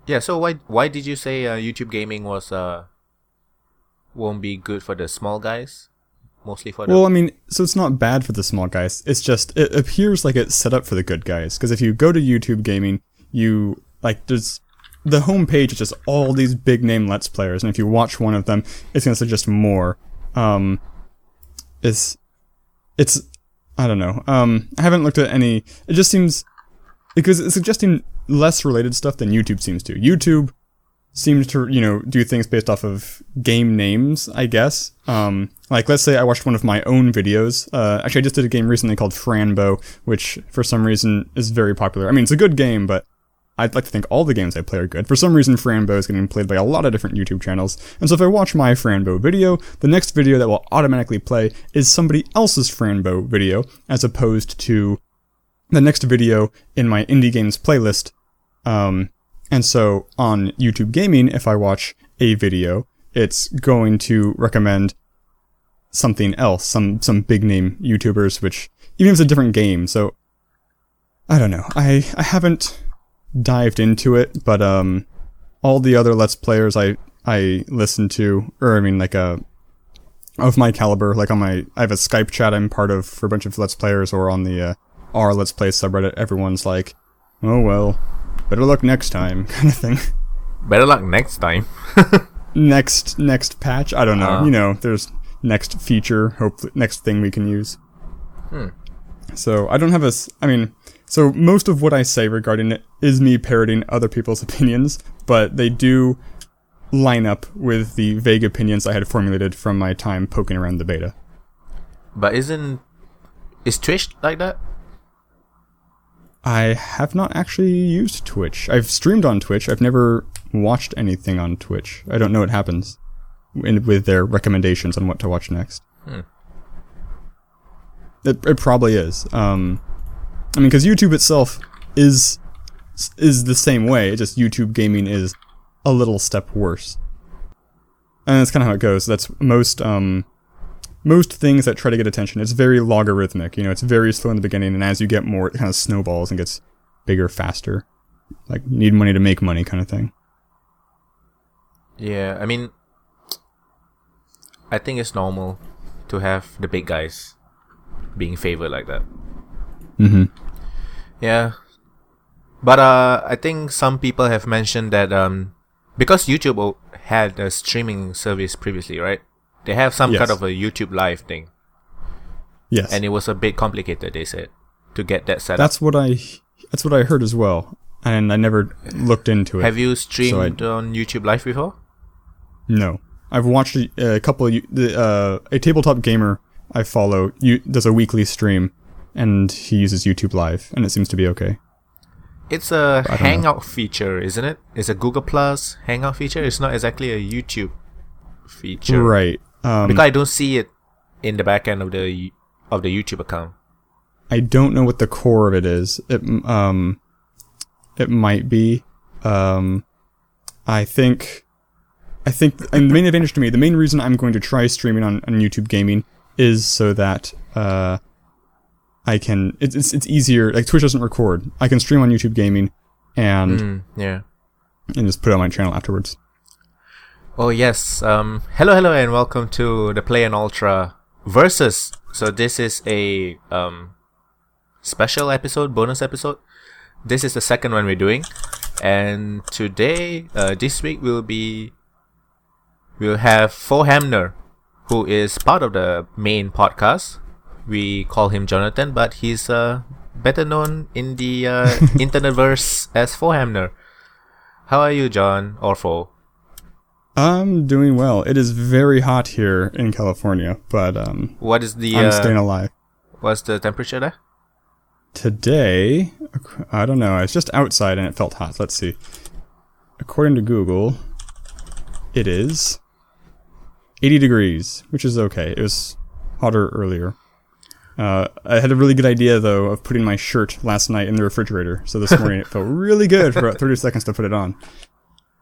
Yeah. So why did you say YouTube gaming was won't be good for the small guys? Mostly for the... Well, I mean, so it's not bad for the small guys. It's just, it appears like it's set up for the good guys. Because if you go to YouTube gaming, there's... The homepage is just all these big name Let's Players. And if you watch one of them, it's going to suggest more. It's... I don't know. I haven't looked at any... It just seems... Because it's suggesting less related stuff than YouTube seems to. YouTube seems to, do things based off of game names, I guess. Let's say I watched one of my own videos. Actually, I just did a game recently called Franbo, which, for some reason, is very popular. I mean, it's a good game, but I'd like to think all the games I play are good. For some reason, Franbo is getting played by a lot of different YouTube channels. And so if I watch my Franbo video, the next video that will automatically play is somebody else's Franbo video, as opposed to the next video in my indie games playlist. And so on YouTube Gaming, if I watch a video, it's going to recommend something else, some big name YouTubers, which even if it's a different game. So I don't know. I haven't dived into it, but all the other Let's Players I listen to, of my caliber, I have a Skype chat I'm part of for a bunch of Let's Players, or on the our Let's Play subreddit, everyone's like, oh well, better luck next time, kind of thing. Better luck next time. next patch? I don't know. There's next feature, hopefully, next thing we can use. So I don't have so most of what I say regarding it is me parroting other people's opinions, but they do line up with the vague opinions I had formulated from my time poking around the beta. But is Twitch like that? I have not actually used Twitch. I've streamed on Twitch. I've never watched anything on Twitch. I don't know what happens with their recommendations on what to watch next. It probably is. Because YouTube itself is the same way. It's just YouTube gaming is a little step worse. And that's kind of how it goes. That's most things that try to get attention. It's very logarithmic. It's very slow in the beginning, and as you get more, it kind of snowballs and gets bigger faster. Like, you need money to make money kind of thing. Yeah, I think it's normal to have the big guys being favored like that. Mm-hmm. Yeah. But I think some people have mentioned that because YouTube had a streaming service previously, right? They have some kind of a YouTube Live thing. Yes. And it was a bit complicated, they said, to get that set up. That's what I heard as well. And I never looked into it. Have you streamed on YouTube Live before? No. I've watched a couple of... a tabletop gamer I follow does a weekly stream, and he uses YouTube Live, and it seems to be okay. It's a Hangout feature, isn't it? It's a Google Plus Hangout feature. It's not exactly a YouTube feature. Right. Because I don't see it in the back end of the YouTube account. I don't know what the core of it is. It might be. I think, and the main advantage to me, the main reason I'm going to try streaming on YouTube Gaming is so that I can. It's easier. Like, Twitch doesn't record. I can stream on YouTube Gaming and just put it on my channel afterwards. Oh yes. Hello, and welcome to the playonultra versus. So this is a special episode, bonus episode. This is the second one we're doing, and today, this week we'll have Foehamner, who is part of the main podcast. We call him Jonathan, but he's better known in the internetverse as Foehamner. How are you, John or Fo? I'm doing well. It is very hot here in California, but what is the? I'm staying alive. What's the temperature there? Today, I don't know. I was just outside and it felt hot. Let's see. According to Google, it is 80 degrees, which is okay. It was hotter earlier. I had a really good idea, though, of putting my shirt last night in the refrigerator. So this morning it felt really good for about 30 seconds to put it on.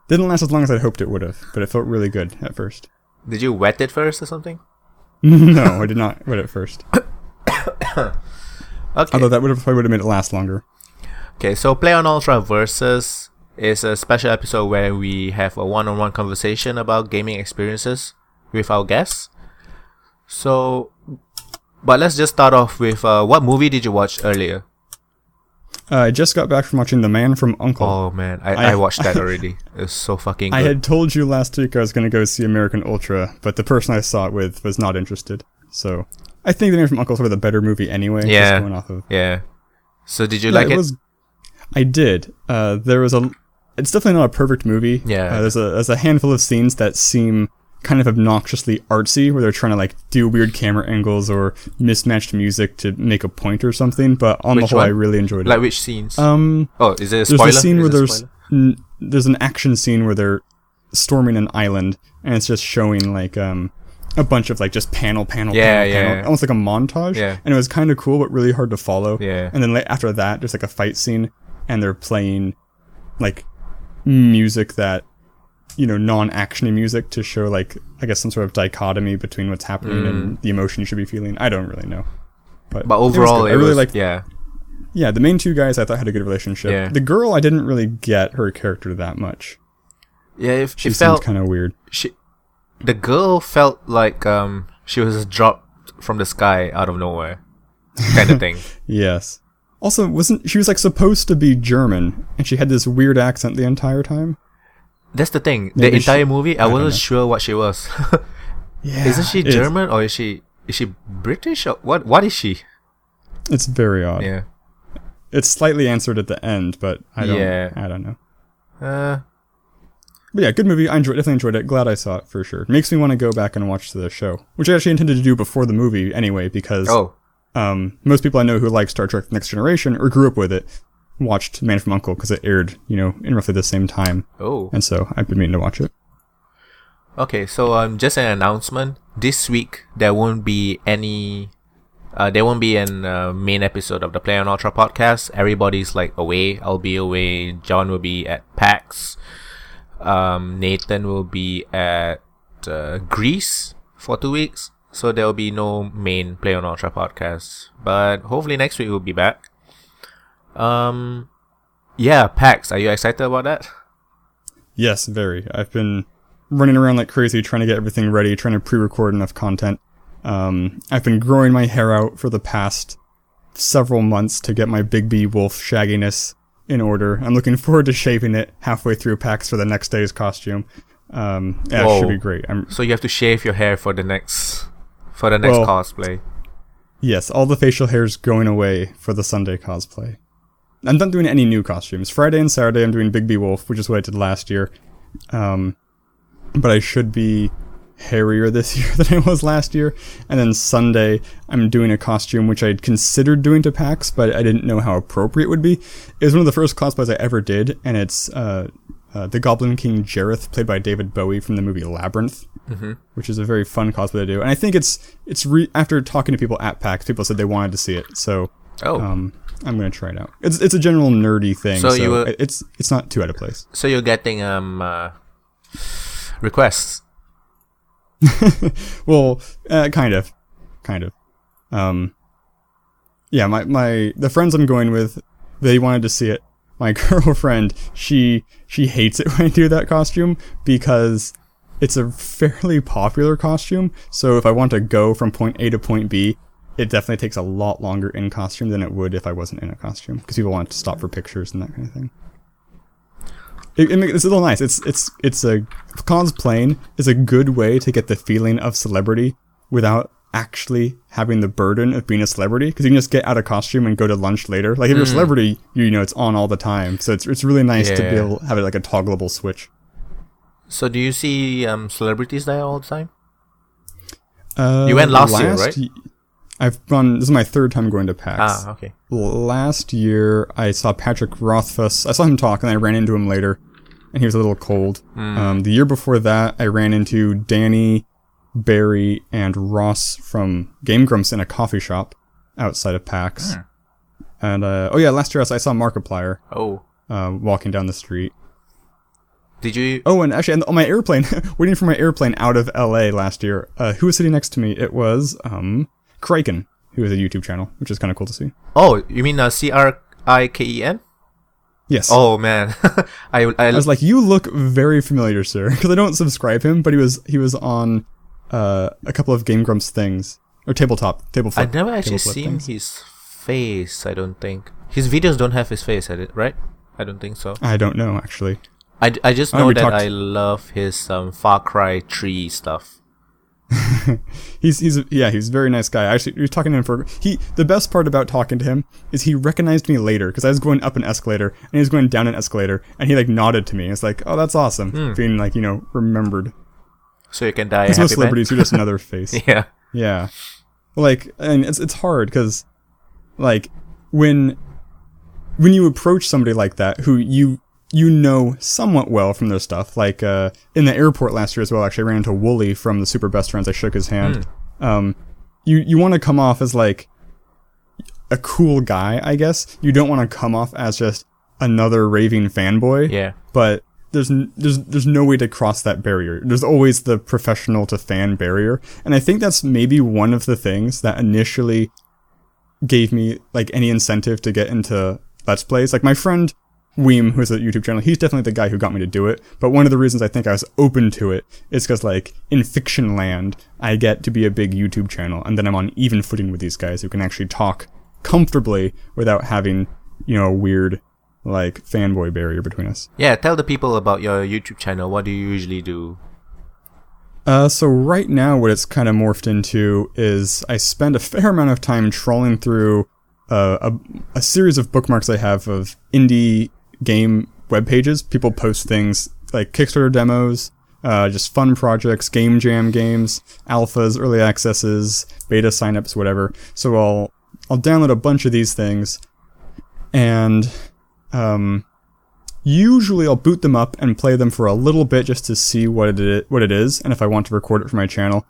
Didn't last as long as I'd hoped it would have, but it felt really good at first. Did you wet it first or something? No, I did not wet it first. Okay. Although that probably would have made it last longer. Okay, so playonultra versus is a special episode where we have a one-on-one conversation about gaming experiences with our guests. So, but let's just start off with what movie did you watch earlier? I just got back from watching The Man from U.N.C.L.E. Oh man, I watched that already. It was so fucking good. I had told you last week I was going to go see American Ultra, but the person I saw it with was not interested. So, I think The Man from U.N.C.L.E. is sort of the better movie anyway. Yeah. Just going off of... Yeah. So did you like it? I did. It's definitely not a perfect movie. Yeah. There's a handful of scenes that seem kind of obnoxiously artsy, where they're trying to like do weird camera angles or mismatched music to make a point or something. But on the whole, I really enjoyed it. Like which scenes? Oh, is it a spoiler? There's a scene where there's an action scene where they're storming an island, and it's just showing like a bunch of like just panel, almost like a montage. Yeah. And it was kind of cool, but really hard to follow. Yeah. And then after that, there's like a fight scene, and they're playing like music that, non-actiony music to show like, I guess, some sort of dichotomy between what's happening and the emotion you should be feeling. I don't really know. But overall, I really liked. Yeah. Yeah, the main two guys I thought had a good relationship. Yeah. The girl, I didn't really get her character that much. Yeah, she seemed kind of weird. The girl felt like she was dropped from the sky out of nowhere, kind of thing. Yes. Also, she was like supposed to be German, and she had this weird accent the entire time? That's the thing. Maybe the entire movie, I wasn't sure what she was. Yeah. Isn't she German or is she British or what is she? It's very odd. Yeah. It's slightly answered at the end, but I don't know. But yeah, good movie. I definitely enjoyed it. Glad I saw it for sure. Makes me want to go back and watch the show, which I actually intended to do before the movie anyway, because most people I know who like Star Trek: The Next Generation or grew up with it watched Man from U.N.C.L.E. because it aired, in roughly the same time. Oh. And so I've been meaning to watch it. Okay, so just an announcement. This week there won't be any. There won't be an main episode of the playonultra podcast. Everybody's like away. I'll be away. John will be at PAX. Nathan will be at Greece for 2 weeks. So there will be no main playonultra podcast. But hopefully next week we'll be back. Yeah, PAX. Are you excited about that? Yes, very. I've been running around like crazy trying to get everything ready, trying to pre-record enough content. I've been growing my hair out for the past several months to get my Big B Wolf shagginess in order. I'm looking forward to shaving it halfway through PAX for the next day's costume. It should be great. So you have to shave your hair for the next cosplay. Yes, all the facial hair's going away for the Sunday cosplay. I'm not doing any new costumes. Friday and Saturday I'm doing Big B Wolf, which is what I did last year. But I should be hairier this year than I was last year. And then Sunday I'm doing a costume which I'd considered doing to PAX, but I didn't know how appropriate it would be. It was one of the first cosplays I ever did, and it's the Goblin King Jareth, played by David Bowie from the movie Labyrinth, which is a very fun cosplay to do. And I think after talking to people at PAX, people said they wanted to see it, so I'm going to try it out. It's a general nerdy thing, so it's not too out of place. So you're getting requests. Well, kind of. Yeah, the friends I'm going with, they wanted to see it. My girlfriend, she hates it when I do that costume because it's a fairly popular costume. So if I want to go from point A to point B, it definitely takes a lot longer in costume than it would if I wasn't in a costume, because people want to stop for pictures and that kind of thing. It's a little nice. It's a cosplaying is a good way to get the feeling of celebrity without actually having the burden of being a celebrity, because you can just get out of costume and go to lunch later. Like if you're a celebrity, it's on all the time. So it's really nice to be able to have it like a toggleable switch. So do you see celebrities there all the time? You went last year, right? This is my third time going to PAX. Okay. Last year, I saw Patrick Rothfuss. I saw him talk, and I ran into him later, and he was a little cold. The year before that, I ran into Danny, Barry, and Ross from Game Grumps in a coffee shop outside of PAX. And, last year I saw Markiplier walking down the street. Did you... Oh, and actually, on my airplane, waiting for my airplane out of LA last year, who was sitting next to me? It was, Kraken, who has a YouTube channel, which is kind of cool to see. Oh, you mean Criken? Yes. Oh man, I was like, you look very familiar, sir, because I don't subscribe him, but he was on a couple of Game Grumps things or table flip. I've never actually table flip seen things. his face. I don't think his videos don't have his face, right? I don't think so. I don't know actually. I just Oh, know we that talked- I love his Far Cry 3 stuff. He's a very nice guy. Actually, we were talking to him for the best part about talking to him is he recognized me later because I was going up an escalator and he was going down an escalator and he like nodded to me. It's like, oh, that's awesome, being like remembered. So you can die. Because A most happy celebrities are just another face. man. Yeah. Yeah, like, and it's hard because like when you approach somebody like that who you know somewhat well from their stuff, like in the airport last year as well, actually I ran into Wooly from the Super Best Friends. I shook his hand. You want to come off as like a cool guy, I guess. You don't want to come off as just another raving fanboy. Yeah. But there's no way to cross that barrier. There's always the professional to fan barrier, and I think that's maybe one of the things that initially gave me like any incentive to get into Let's Plays. Like my friend Weem, who has a YouTube channel, he's definitely the guy who got me to do it. But one of the reasons I think I was open to it is because, like, in fiction land, I get to be a big YouTube channel, and then I'm on even footing with these guys who can actually talk comfortably without having, a weird, like, fanboy barrier between us. Yeah, tell the people about your YouTube channel. What do you usually do? So right now, what it's kind of morphed into is I spend a fair amount of time trawling through a series of bookmarks I have of indie game web pages. People post things like Kickstarter demos, just fun projects, game jam games, alphas, early accesses, beta signups, whatever. So I'll download a bunch of these things, and usually I'll boot them up and play them for a little bit just to see what it is, and if I want to record it for my channel.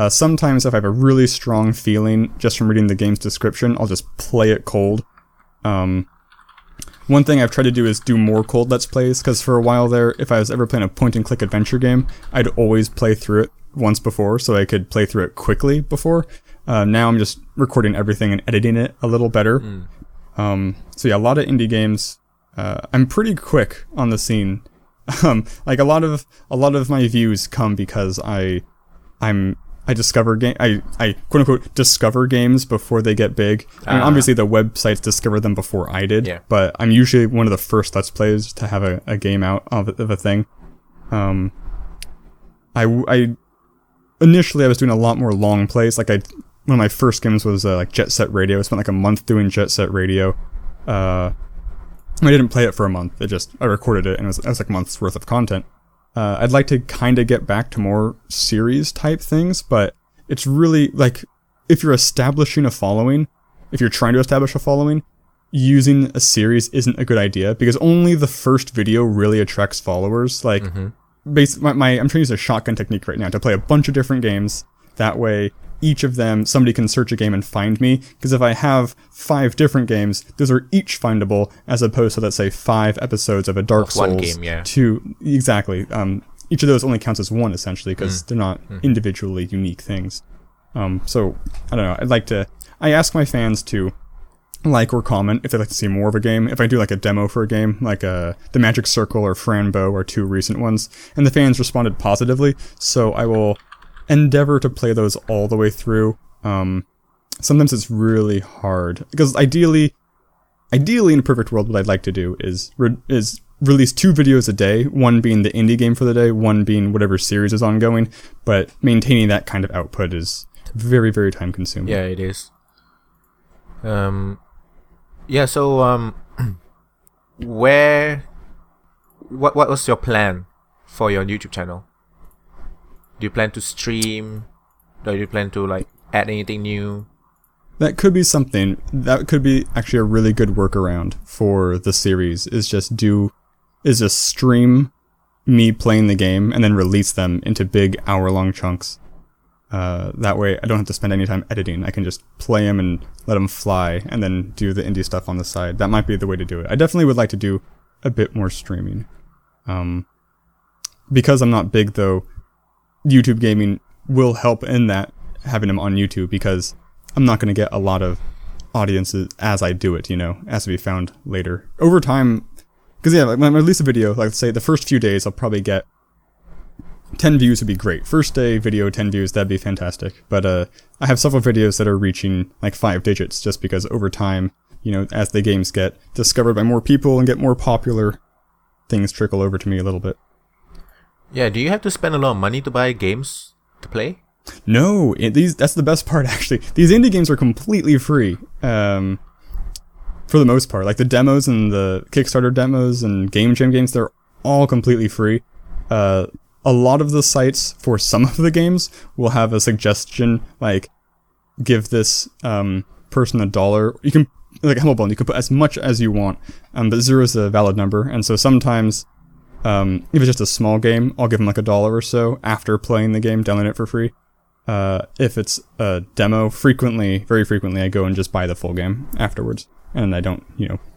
Sometimes if I have a really strong feeling just from reading the game's description, I'll just play it cold. One thing I've tried to do is do more cold Let's Plays, because for a while there, if I was ever playing a point-and-click adventure game, I'd always play through it once before, so I could play through it quickly before. Now I'm just recording everything and editing it a little better. So yeah, a lot of indie games. I'm pretty quick on the scene. Like a lot of my views come because I discover I quote unquote discover games before they get big. I mean, obviously the websites discover them before I did, but I'm usually one of the first Let's Plays to have a game out of a thing. I initially I was doing a lot more long plays. Like one of my first games was like Jet Set Radio. I spent like a month doing Jet Set Radio. I didn't play it for a month. I recorded it, and it was like a month's worth of content. I'd like to kind of get back to more series type things, but it's really like if you're establishing a following, if you're trying to establish a following, using a series isn't a good idea because only the first video really attracts followers. Like, I'm trying to use a shotgun technique right now to play a bunch of different games. That way, each of them, somebody can search a game and find me. Because if I have 5 different games, those are each findable, as opposed to, let's say, 5 episodes of a Dark Souls. One game, yeah. Exactly. Each of those only counts as one, essentially, because they're not individually unique things. So, I don't know. I ask my fans to like or comment if they'd like to see more of a game. If I do like a demo for a game, like The Magic Circle or Franbo are 2 recent ones, and the fans responded positively, so I will endeavor to play those all the way through. Sometimes it's really hard because ideally in a perfect world, what I'd like to do is release 2 videos a day, one being the indie game for the day, one being whatever series is ongoing, but maintaining that kind of output is very, very time consuming. Yeah, it is. Yeah, so what was your plan for your YouTube channel? Do you plan to stream? Do you plan to like add anything new? That could be something. That could be actually a really good workaround for the series. Is just stream me playing the game and then release them into big hour-long chunks. That way, I don't have to spend any time editing. I can just play them and let them fly, and then do the indie stuff on the side. That might be the way to do it. I definitely would like to do a bit more streaming. Because I'm not big though, YouTube gaming will help in that, having them on YouTube, because I'm not going to get a lot of audiences as I do it, as to be found later. Over time, Because yeah, like when I release a video, like let's say the first few days, I'll probably get 10 views would be great. First day video, 10 views, that'd be fantastic. But I have several videos that are reaching like 5 digits just because over time, as the games get discovered by more people and get more popular, things trickle over to me a little bit. Yeah, do you have to spend a lot of money to buy games to play? No, that's the best part actually. These indie games are completely free. For the most part. Like the demos and the Kickstarter demos and Game Jam games, they're all completely free. A lot of the sites for some of the games will have a suggestion like, give this person $1. You can, like Humble Bundle, you can put as much as you want, but 0 is a valid number. And so sometimes, if it's just a small game, I'll give them like $1 or so after playing the game, download it for free. If it's a demo, very frequently, I go and just buy the full game afterwards. And I don't,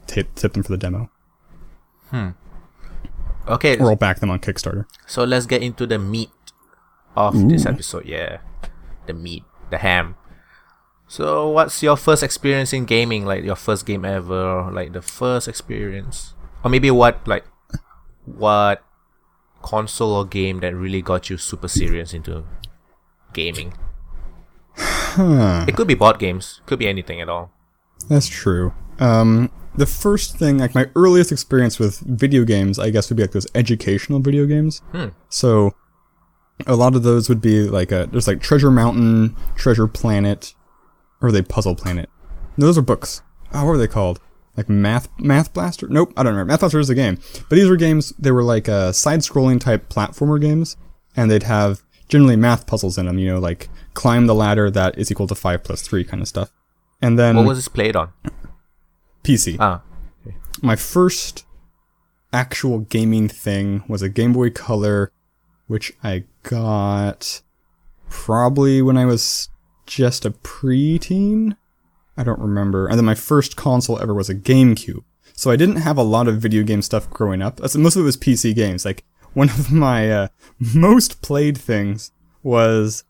tip them for the demo. Okay. Or I'll back them on Kickstarter. So let's get into the meat of this episode. Yeah. The meat. The ham. So what's your first experience in gaming? Like your first game ever? Or like the first experience? Or maybe what console or game that really got you super serious into gaming? It could be board games. Could be anything at all. That's true. The first thing, like my earliest experience with video games, I guess would be like those educational video games. So a lot of those would be like there's like Treasure Mountain, Treasure Planet, or are they Puzzle Planet? No, those are books. Oh, what were they called? Like Math Blaster? Nope, I don't remember. Math Blaster is a game. But these were games, they were like side-scrolling type platformer games, and they'd have generally math puzzles in them, like climb the ladder that is equal to 5 plus 3 kind of stuff. And then... What was this played on? PC. Okay. My first actual gaming thing was a Game Boy Color, which I got probably when I was just a preteen. I don't remember. And then my first console ever was a GameCube. So I didn't have a lot of video game stuff growing up. Most of it was PC games. Like, one of my most played things was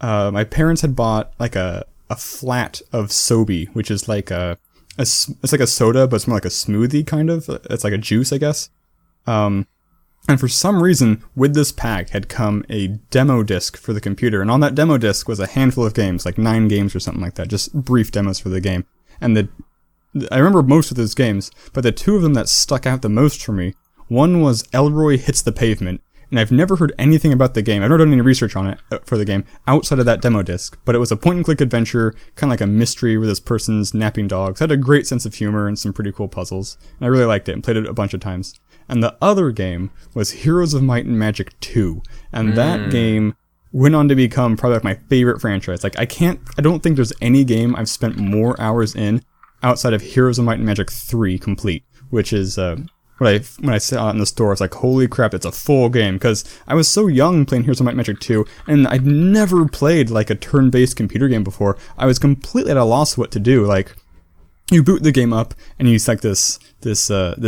my parents had bought like a flat of Sobe, which is like it's like a soda, but it's more like a smoothie kind of. It's like a juice, I guess. And for some reason, with this pack had come a demo disc for the computer, and on that demo disc was a handful of games, like 9 games or something like that, just brief demos for the game. And I remember most of those games, but the 2 of them that stuck out the most for me, one was Elroy Hits the Pavement, and I've never heard anything about the game. I've never done any research on it for the game outside of that demo disc, but it was a point-and-click adventure, kind of like a mystery where this person's napping dogs. It had a great sense of humor and some pretty cool puzzles, and I really liked it and played it a bunch of times. And the other game was Heroes of Might and Magic 2, and that game went on to become probably like my favorite franchise. Like, I don't think there's any game I've spent more hours in outside of Heroes of Might and Magic 3 complete, which is... When I saw it in the store, it's like, holy crap, it's a full game. Because I was so young playing Heroes of Might and Magic 2, and I'd never played like a turn-based computer game before. I was completely at a loss what to do. Like, you boot the game up, and you use like this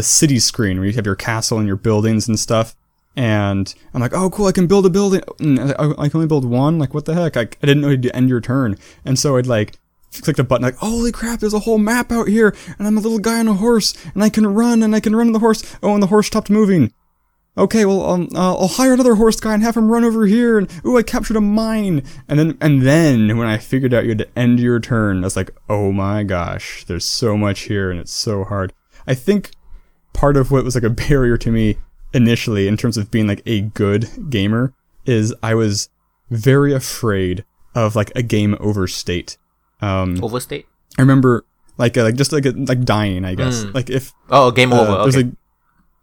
city screen where you have your castle and your buildings and stuff. And I'm like, oh, cool, I can build a building. And I can only build one? Like, what the heck? I didn't know you'd end your turn. And so I'd like... click the button like, holy crap, there's a whole map out here, and I'm a little guy on a horse, and I can run on the horse. Oh, and the horse stopped moving. Okay, well, I'll hire another horse guy and have him run over here, and ooh, I captured a mine. And then when I figured out you had to end your turn, I was like, oh my gosh, there's so much here, and it's so hard. I think part of what was like a barrier to me initially in terms of being like a good gamer is I was very afraid of like a game overstate. Overstate? I remember like dying, I guess. Like if game over. Okay.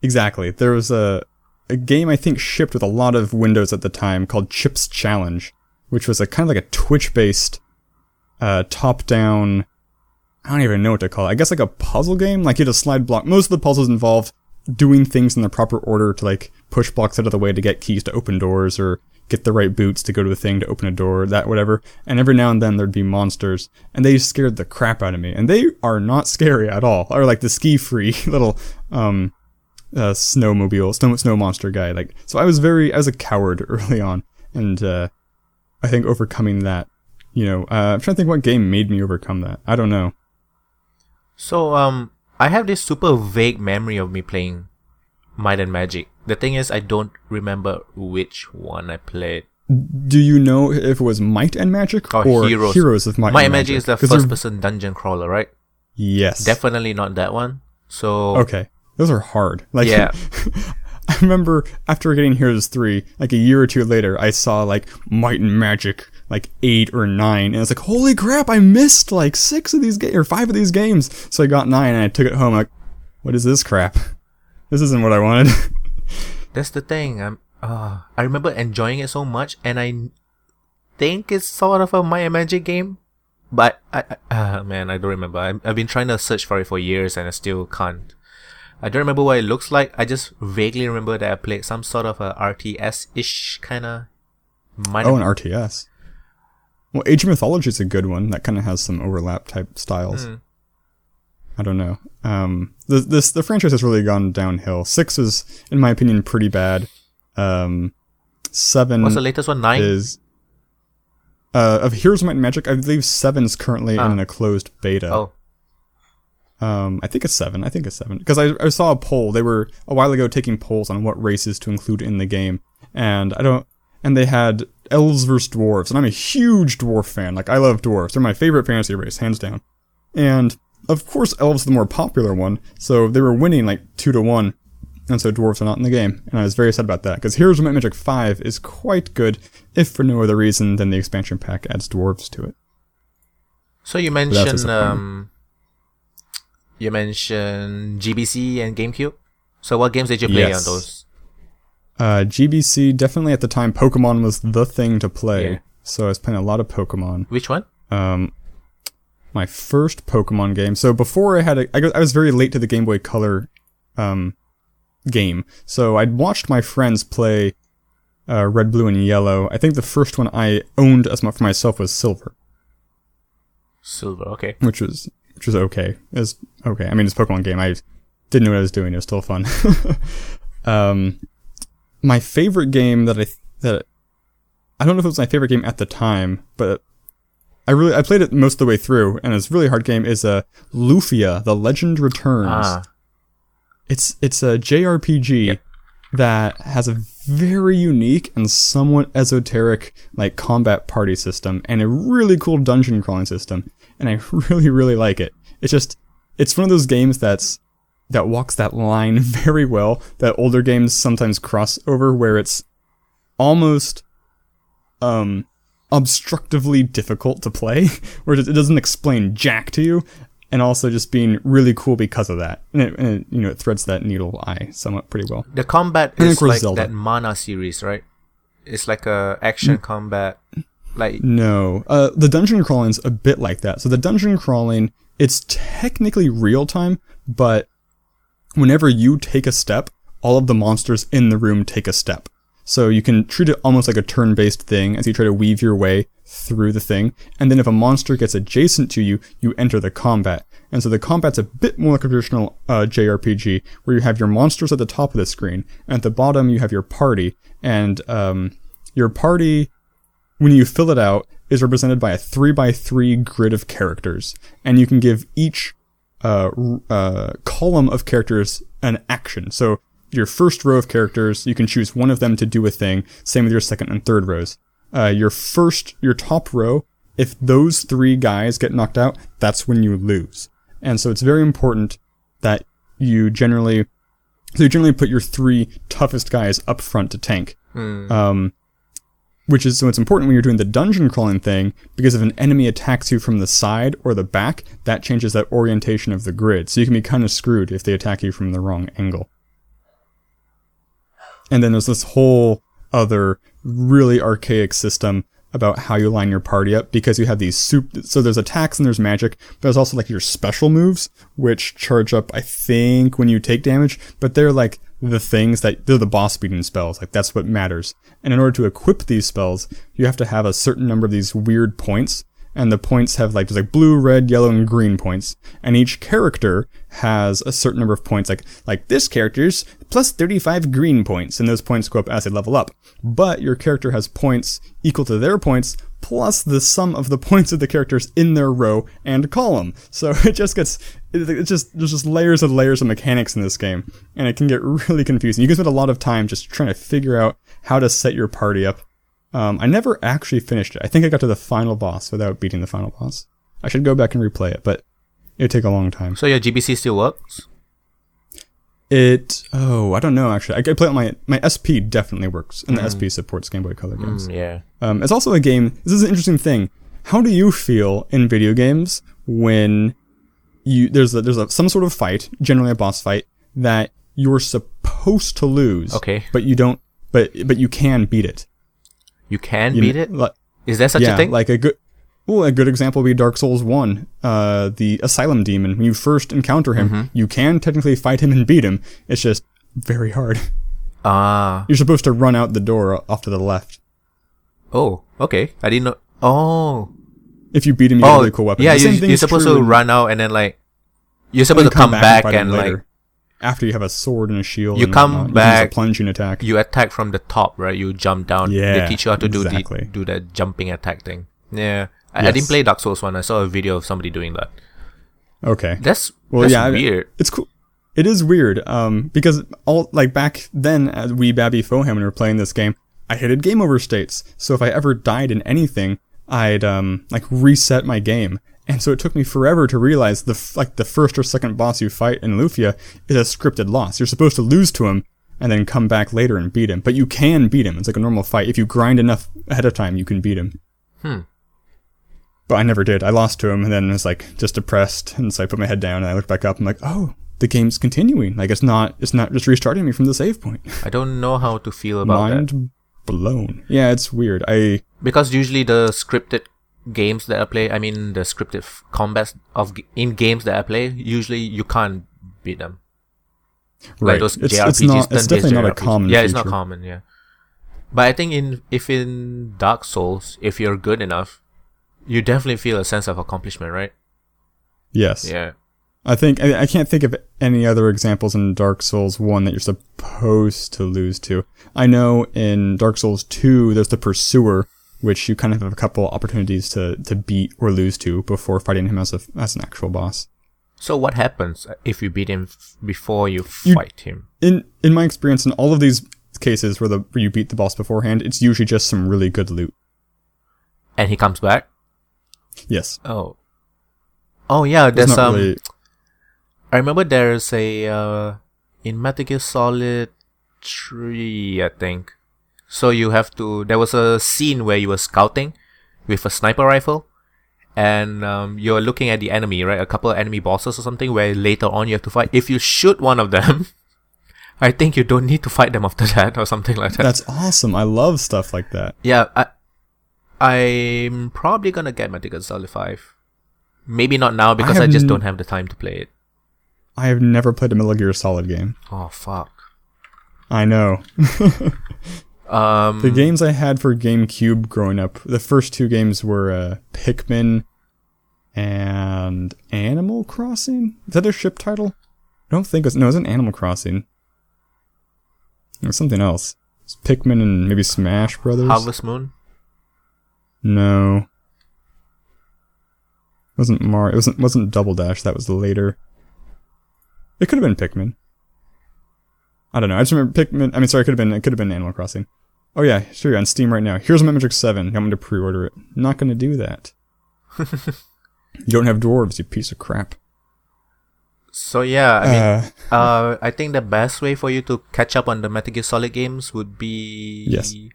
Exactly. There was a game I think shipped with a lot of Windows at the time called Chips Challenge, which was a kind of like a Twitch-based top-down. I don't even know what to call it. I guess like a puzzle game. Like you had a slide block. Most of the puzzles involved doing things in the proper order to like push blocks out of the way to get keys to open doors or get the right boots to go to a thing to open a door, that whatever. And every now and then there'd be monsters, and they scared the crap out of me. And they are not scary at all. Or like the ski-free little snow monster guy. Like, so I was a coward early on, and I think overcoming that, I'm trying to think what game made me overcome that. I don't know. So I have this super vague memory of me playing Might and Magic. The thing is, I don't remember which one I played. Do you know if it was Might and Magic or Heroes of Might and Magic? Might and Magic is the first-person dungeon crawler, right? Yes. Definitely not that one. So okay, those are hard. Like, yeah. I remember after getting Heroes 3, like a year or two later, I saw like Might and Magic like 8 or 9, and I was like, holy crap, I missed like 6 of these or 5 of these games. So I got 9 and I took it home. Like, what is this crap? This isn't what I wanted. That's the thing. I remember enjoying it so much, and I think it's sort of a Might and Magic game, but man, I don't remember. I've been trying to search for it for years, and I still can't. I don't remember what it looks like. I just vaguely remember that I played some sort of a RTS-ish kind of. An RTS. Well, Age of Mythology is a good one. That kind of has some overlap type styles. I don't know. The franchise has really gone downhill. 6 is, in my opinion, pretty bad. 7. What's the latest one? 9 is of Heroes of Might and Magic. I believe 7 is currently in a closed beta. Oh. I think it's 7. Because I saw a poll. They were a while ago taking polls on what races to include in the game, and they had elves versus dwarves, and I'm a huge dwarf fan. Like, I love dwarves. They're my favorite fantasy race, hands down. And of course, elves are the more popular one, so they were winning like 2-1, and so dwarves are not in the game. And I was very sad about that, because Heroes of Might and Magic 5 is quite good, if for no other reason than the expansion pack adds dwarves to it. So you mentioned GBC and GameCube. So what games did you play on those? GBC, definitely at the time, Pokemon was the thing to play. Yeah. So I was playing a lot of Pokemon. Which one? My first Pokemon game. So before I was very late to the Game Boy Color game. So I'd watched my friends play Red, Blue, and Yellow. I think the first one I owned as much for myself was Silver. Silver, okay. Which was okay. It was okay. I mean, it's a Pokemon game. I didn't know what I was doing. It was still fun. My favorite game that I don't know if it was my favorite game at the time, but I played it most of the way through, and it's a really hard game, is Lufia, The Legend Returns. It's a JRPG that has a very unique and somewhat esoteric like combat party system, and a really cool dungeon crawling system, and I really, really like it. It's one of those games that walks that line very well that older games sometimes cross over, where it's almost obstructively difficult to play, where it doesn't explain jack to you, and also just being really cool because of that. And it threads that needle eye somewhat pretty well. The combat is like Zelda. That Mana series, right? It's like a action combat. Like no, the dungeon crawling's a bit like that. So the dungeon crawling, it's technically real time, but whenever you take a step, all of the monsters in the room take a step. So you can treat it almost like a turn-based thing as you try to weave your way through the thing. And then if a monster gets adjacent to you, you enter the combat. And so the combat's a bit more like a traditional JRPG, where you have your monsters at the top of the screen, and at the bottom you have your party. And your party, when you fill it out, is represented by a 3x3 grid of characters. And you can give each column of characters an action. So your first row of characters, you can choose one of them to do a thing. Same with your second and third rows. Your top row, if those 3 guys get knocked out, that's when you lose. And so it's very important that you generally put your 3 toughest guys up front to tank. So it's important when you're doing the dungeon crawling thing, because if an enemy attacks you from the side or the back, that changes that orientation of the grid. So you can be kind of screwed if they attack you from the wrong angle. And then there's this whole other really archaic system about how you line your party up, because you have these so there's attacks and there's magic, but there's also like your special moves, which charge up, I think, when you take damage, but they're like they're the boss beating spells, like that's what matters. And in order to equip these spells, you have to have a certain number of these weird points, and the points have like, there's like blue, red, yellow, and green points, and each character has a certain number of points, like this character's plus 35 green points, and those points go up as they level up. But your character has points equal to their points, plus the sum of the points of the characters in their row and column. So it just gets, there's just layers and layers of mechanics in this game, and it can get really confusing. You can spend a lot of time just trying to figure out how to set your party up. I never actually finished it. I think I got to the final boss without beating the final boss. I should go back and replay it, but it would take a long time. So your GBC still works? I don't know actually. I could play it on my SP definitely works, and the SP supports Game Boy Color games. Yeah. It's also a game, this is an interesting thing. How do you feel in video games when there's some sort of fight, generally a boss fight, that you're supposed to lose, okay, but you don't, but you can beat it? You can beat it? Is there such a thing? Like a good example would be Dark Souls 1, the Asylum Demon. When you first encounter him, you can technically fight him and beat him. It's just very hard. You're supposed to run out the door off to the left. Oh, okay. I didn't know. Oh. If you beat him, you get a really cool weapon. Yeah, you're supposed to run out and then like, you're supposed to come back and like, after you have a sword and a shield, you come back, you use a plunging attack. You attack from the top, right? You jump down. Yeah, they teach you how to do that jumping attack thing. Yeah, I didn't play Dark Souls 1. I saw a video of somebody doing that. Okay, that's weird. It's cool. It is weird. Because back then, as wee babby Foehamner were playing this game, I hated game over states. So if I ever died in anything, I'd reset my game. And so it took me forever to realize the first or second boss you fight in Lufia is a scripted loss. You're supposed to lose to him and then come back later and beat him. But you can beat him. It's like a normal fight. If you grind enough ahead of time, you can beat him. But I never did. I lost to him and then was like just depressed. And so I put my head down and I looked back up and I'm like, oh, the game's continuing. Like it's not just restarting me from the save point. I don't know how to feel about that. Mind blown. Yeah, it's weird. Because usually the scripted games that I play, I mean the scripted combats in games that I play, usually you can't beat them. Right. Like those JRPGs. It's definitely not a common feature. It's not common, yeah. But I think if in Dark Souls, if you're good enough, you definitely feel a sense of accomplishment, right? Yes. Yeah. I can't think of any other examples in Dark Souls 1 that you're supposed to lose to. I know in Dark Souls 2, there's the Pursuer, which you kind of have a couple opportunities to beat or lose to before fighting him as an actual boss. So what happens if you beat him before you fight him? In my experience, in all of these cases where you beat the boss beforehand, it's usually just some really good loot. And he comes back? Yes. Oh yeah, there's I remember there's a in Metal Gear Solid 3, I think. So there was a scene where you were scouting with a sniper rifle and you're looking at the enemy, right? A couple of enemy bosses or something where later on you have to fight. If you shoot one of them, I think you don't need to fight them after that or something like that. That's awesome. I love stuff like that. Yeah, I'm probably gonna get Metal Gear Solid 5. Maybe not now because I just don't have the time to play it. I have never played a Metal Gear Solid game. Oh, fuck. I know. The games I had for GameCube growing up, the first two games were Pikmin and Animal Crossing? Is that a ship title? I don't think it was. No, it wasn't Animal Crossing. It was something else. It's Pikmin and maybe Smash Brothers. Harvest Moon? No. It wasn't Double Dash, that was later. It could have been Pikmin. I don't know. I just remember Pikmin. I mean, sorry, it could have been Animal Crossing. Oh yeah, sure, on Steam right now. Here's my Magic 7. I'm going to pre-order it. Not going to do that. You don't have dwarves, you piece of crap. So yeah, I mean, I think the best way for you to catch up on the Metal Gear Solid games would be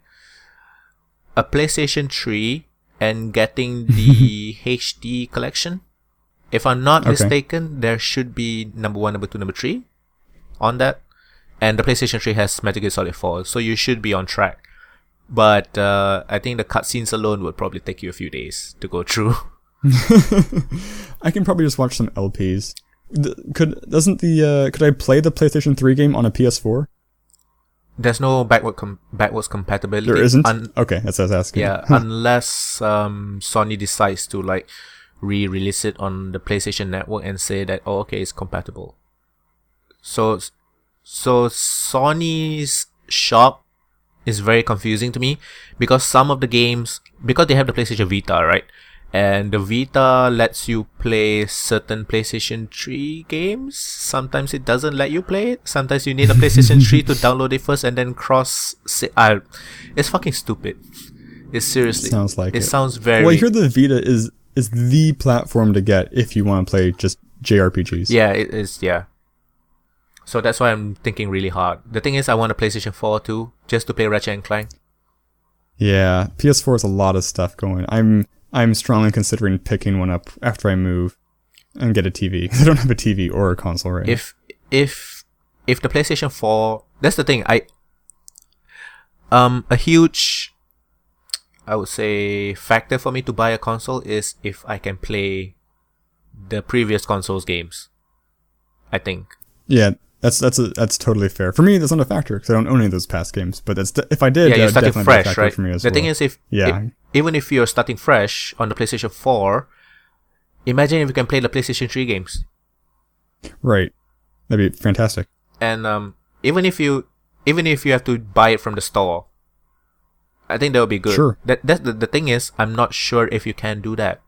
a PlayStation 3 and getting the HD collection. If I'm not mistaken, there should be number 1, number 2, number 3 on that. And the PlayStation 3 has Metal Gear Solid 4, so you should be on track. But I think the cutscenes alone would probably take you a few days to go through. I can probably just watch some LPs. Could I play the PlayStation 3 game on a PS4? there's no backwards compatibility. There isn't? Okay, that's what I was asking. Yeah, unless Sony decides to like re-release it on the PlayStation Network and say that, oh, okay, it's compatible. So Sony's shop is very confusing to me, because some of the games, because they have the PlayStation Vita, right? And the Vita lets you play certain PlayStation 3 games. Sometimes it doesn't let you play it. Sometimes you need a PlayStation 3 to download it first and then it's fucking stupid. It seriously sounds like it. It sounds very... Well, I hear the Vita is the platform to get if you want to play just JRPGs. Yeah, it is, yeah. So that's why I'm thinking really hard. The thing is, I want a PlayStation 4 too, just to play Ratchet & Clank. Yeah, PS4 has a lot of stuff going. I'm strongly considering picking one up after I move and get a TV. I don't have a TV or a console right now. If the PlayStation 4, that's the thing. A huge, I would say, factor for me to buy a console is if I can play the previous console's games, I think. Yeah, that's totally fair. For me, that's not a factor because I don't own any of those past games. But if I did, you're starting definitely fresh, be a factor right? for me as The well. thing is, even if you're starting fresh on the PlayStation 4, imagine if you can play the PlayStation 3 games. Right, that'd be fantastic. And even if you have to buy it from the store, I think that would be good. Sure. That's the thing is, I'm not sure if you can do that.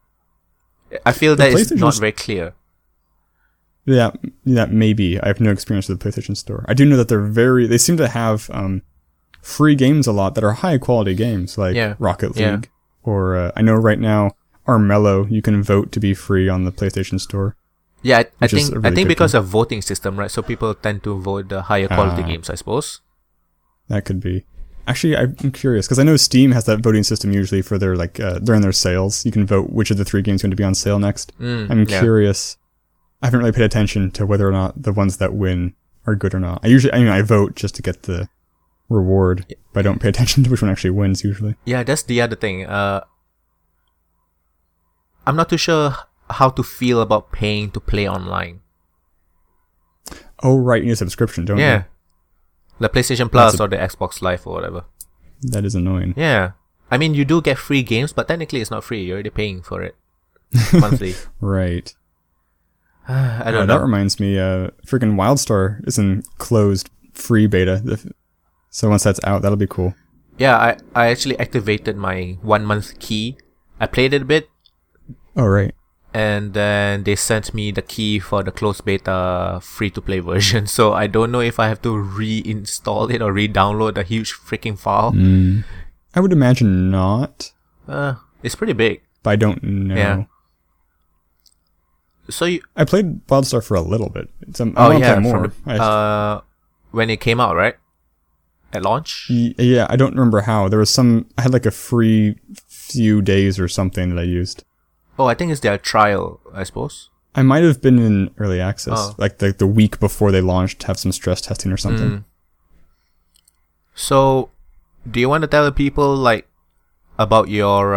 I feel that it's not very clear. Yeah, maybe. I have no experience with the PlayStation Store. I do know that they seem to have free games a lot that are high quality games, like Rocket League. Or I know right now, Armello, you can vote to be free on the PlayStation Store. Yeah, I think because thing. of voting system, right? So people tend to vote the higher quality games, I suppose. That could be. Actually, I'm curious, because I know Steam has that voting system usually for their, during their sales. You can vote which of the 3 games are going to be on sale next. I'm curious. I haven't really paid attention to whether or not the ones that win are good or not. I vote just to get the reward, but I don't pay attention to which one actually wins usually. Yeah, that's the other thing. I'm not too sure how to feel about paying to play online. Oh, right, you need a subscription, don't you? Yeah. The PlayStation Plus or the Xbox Live or whatever. That is annoying. Yeah. I mean, you do get free games, but technically it's not free. You're already paying for it monthly. Right. I don't know. That reminds me, freaking WildStar is in closed free beta. So once that's out, that'll be cool. Yeah, I actually activated my 1 month key. I played it a bit. Oh, right. And then they sent me the key for the closed beta free-to-play version. So I don't know if I have to reinstall it or re-download a huge freaking file. I would imagine not. It's pretty big. But I don't know. Yeah. So I played WildStar for a little bit. I want to play more. When it came out, right? At launch? Yeah, I don't remember how. There was I had a free few days or something that I used. Oh, I think it's their trial, I suppose. I might have been in early access, the week before they launched, have some stress testing or something. So, do you want to tell the people about your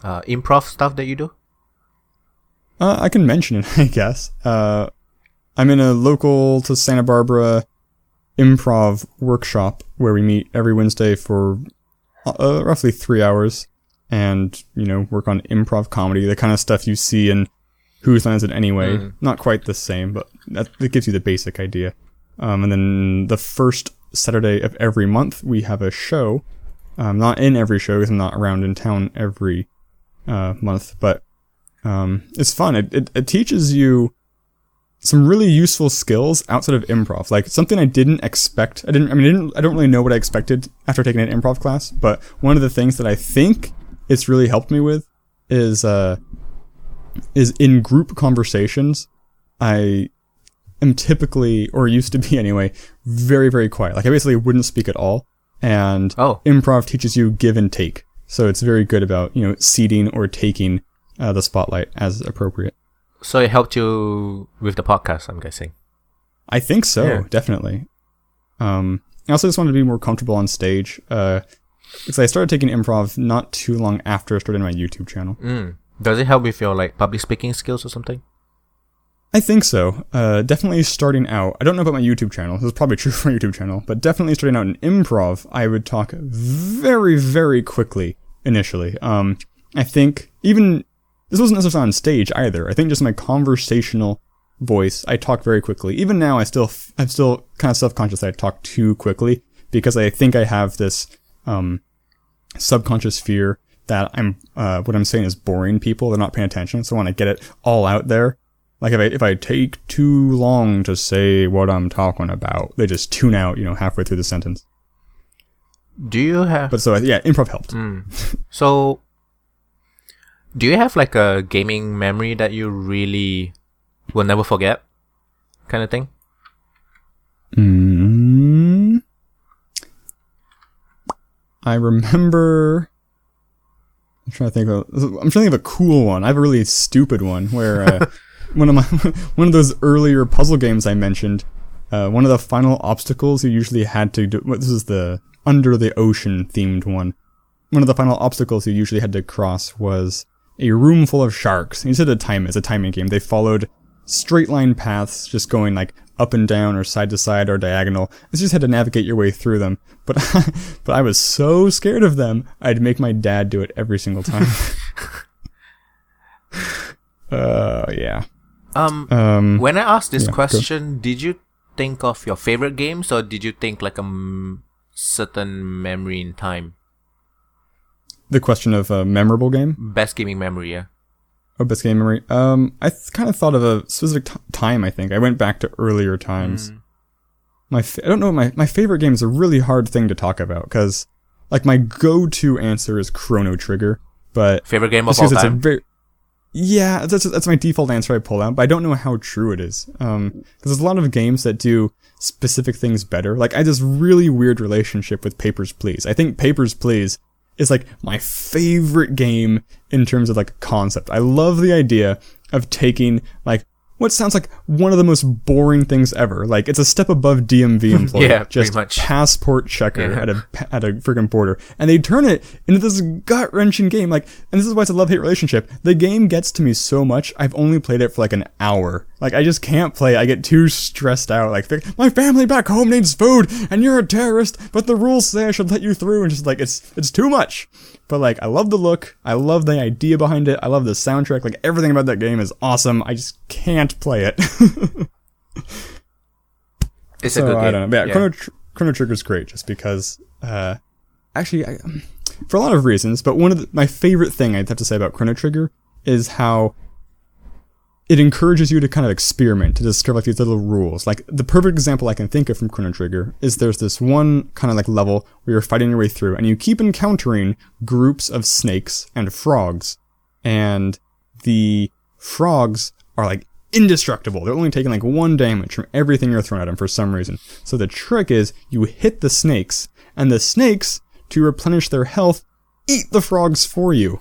improv stuff that you do? I can mention it, I guess. I'm in a local to Santa Barbara improv workshop where we meet every Wednesday for roughly 3 hours. And, work on improv comedy, the kind of stuff you see in Whose Line Is It Anyway. Not quite the same, but that gives you the basic idea. And then the first Saturday of every month, we have a show. Not in every show, because I'm not around in town every month, but it's fun. It teaches you some really useful skills outside of improv. Like something I didn't expect. I don't really know what I expected after taking an improv class, but one of the things that I think it's really helped me with is in group conversations, I am typically, or used to be anyway, very, very quiet. I basically wouldn't speak at all. And improv teaches you give and take. So it's very good about, ceding or taking the spotlight as appropriate. So it helped you with the podcast, I'm guessing. I think so, definitely. I also just wanted to be more comfortable on stage. Because I started taking improv not too long after I started my YouTube channel. Does it help with your public speaking skills or something? I think so. Definitely starting out. I don't know about my YouTube channel. This is probably true for my YouTube channel, but definitely starting out in improv, I would talk very, very quickly initially. I think even this wasn't necessarily on stage either. I think just my conversational voice, I talk very quickly. Even now, I'm still kind of self-conscious that I talk too quickly because I think I have this subconscious fear that what I'm saying is boring people. They're not paying attention, so I want to get it all out there. Like if I take too long to say what I'm talking about, they just tune out, halfway through the sentence. Do you have? But so yeah, improv helped. So, do you have like a gaming memory that you really will never forget, kind of thing? I remember. I'm trying to think of a cool one. I have a really stupid one where. One of those earlier puzzle games I mentioned, one of the final obstacles you usually had to do. This is the under the ocean themed one. One of the final obstacles you usually had to cross was a room full of sharks. And you said it's a timing game. They followed straight line paths, just going like up and down or side to side or diagonal. You just had to navigate your way through them. But I was so scared of them, I'd make my dad do it every single time. Yeah. When I asked this question, did you think of your favorite games or did you think like a certain memory in time? The question of a memorable game? Best gaming memory, yeah. Oh, best game memory. I kind of thought of a specific time, I think. I went back to earlier times. I don't know, my favorite game is a really hard thing to talk about because like my go-to answer is Chrono Trigger, but favorite game of all time? Yeah, that's my default answer I pull out, but I don't know how true it is. Because there's a lot of games that do specific things better. Like, I have this really weird relationship with Papers, Please. I think Papers, Please is, like, my favorite game in terms of, like, concept. I love the idea of taking, like, what sounds like one of the most boring things ever. Like, it's a step above DMV employee. Yeah, just pretty much. Passport checker at a freaking border. And they turn it into this gut-wrenching game. Like, and this is why it's a love-hate relationship. The game gets to me so much, I've only played it for like an hour. Like, I just can't play. I get too stressed out. Like, my family back home needs food, and you're a terrorist, but the rules say I should let you through. And just like, it's too much. But like, I love the look. I love the idea behind it. I love the soundtrack. Like, everything about that game is awesome. I just can't play it. It's a good game. I don't know. Yeah. Chrono Trigger's great just because, actually, for a lot of reasons, but my favorite thing I'd have to say about Chrono Trigger is how it encourages you to kind of experiment, to discover like these little rules. Like, the perfect example I can think of from Chrono Trigger is there's this one kind of like level where you're fighting your way through, and you keep encountering groups of snakes and frogs, and the frogs are like indestructible. They're only taking like 1 damage from everything you're throwing at them for some reason. So the trick is you hit the snakes, and the snakes, to replenish their health, eat the frogs for you.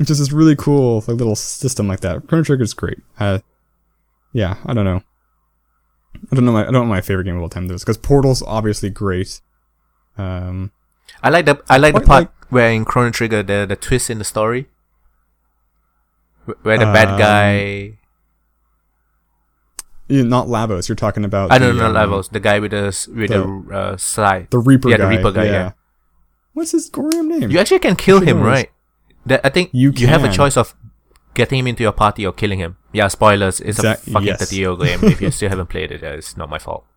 It's just this really cool like little system like that. Chrono Trigger is great. Yeah, I don't know. I don't know what my favorite game of all time is, because Portal's obviously great. I like the part where in Chrono Trigger the twist in the story, where the bad guy. Not Lavos. You're talking about. I don't know Lavos. The guy with the scythe. The Reaper guy. Yeah, the Reaper guy. Yeah. What's his goddamn name? You actually can kill him, right? I think you have a choice of getting him into your party or killing him. Yeah, spoilers. It's a fucking 30-year-old game. If you still haven't played it, it's not my fault.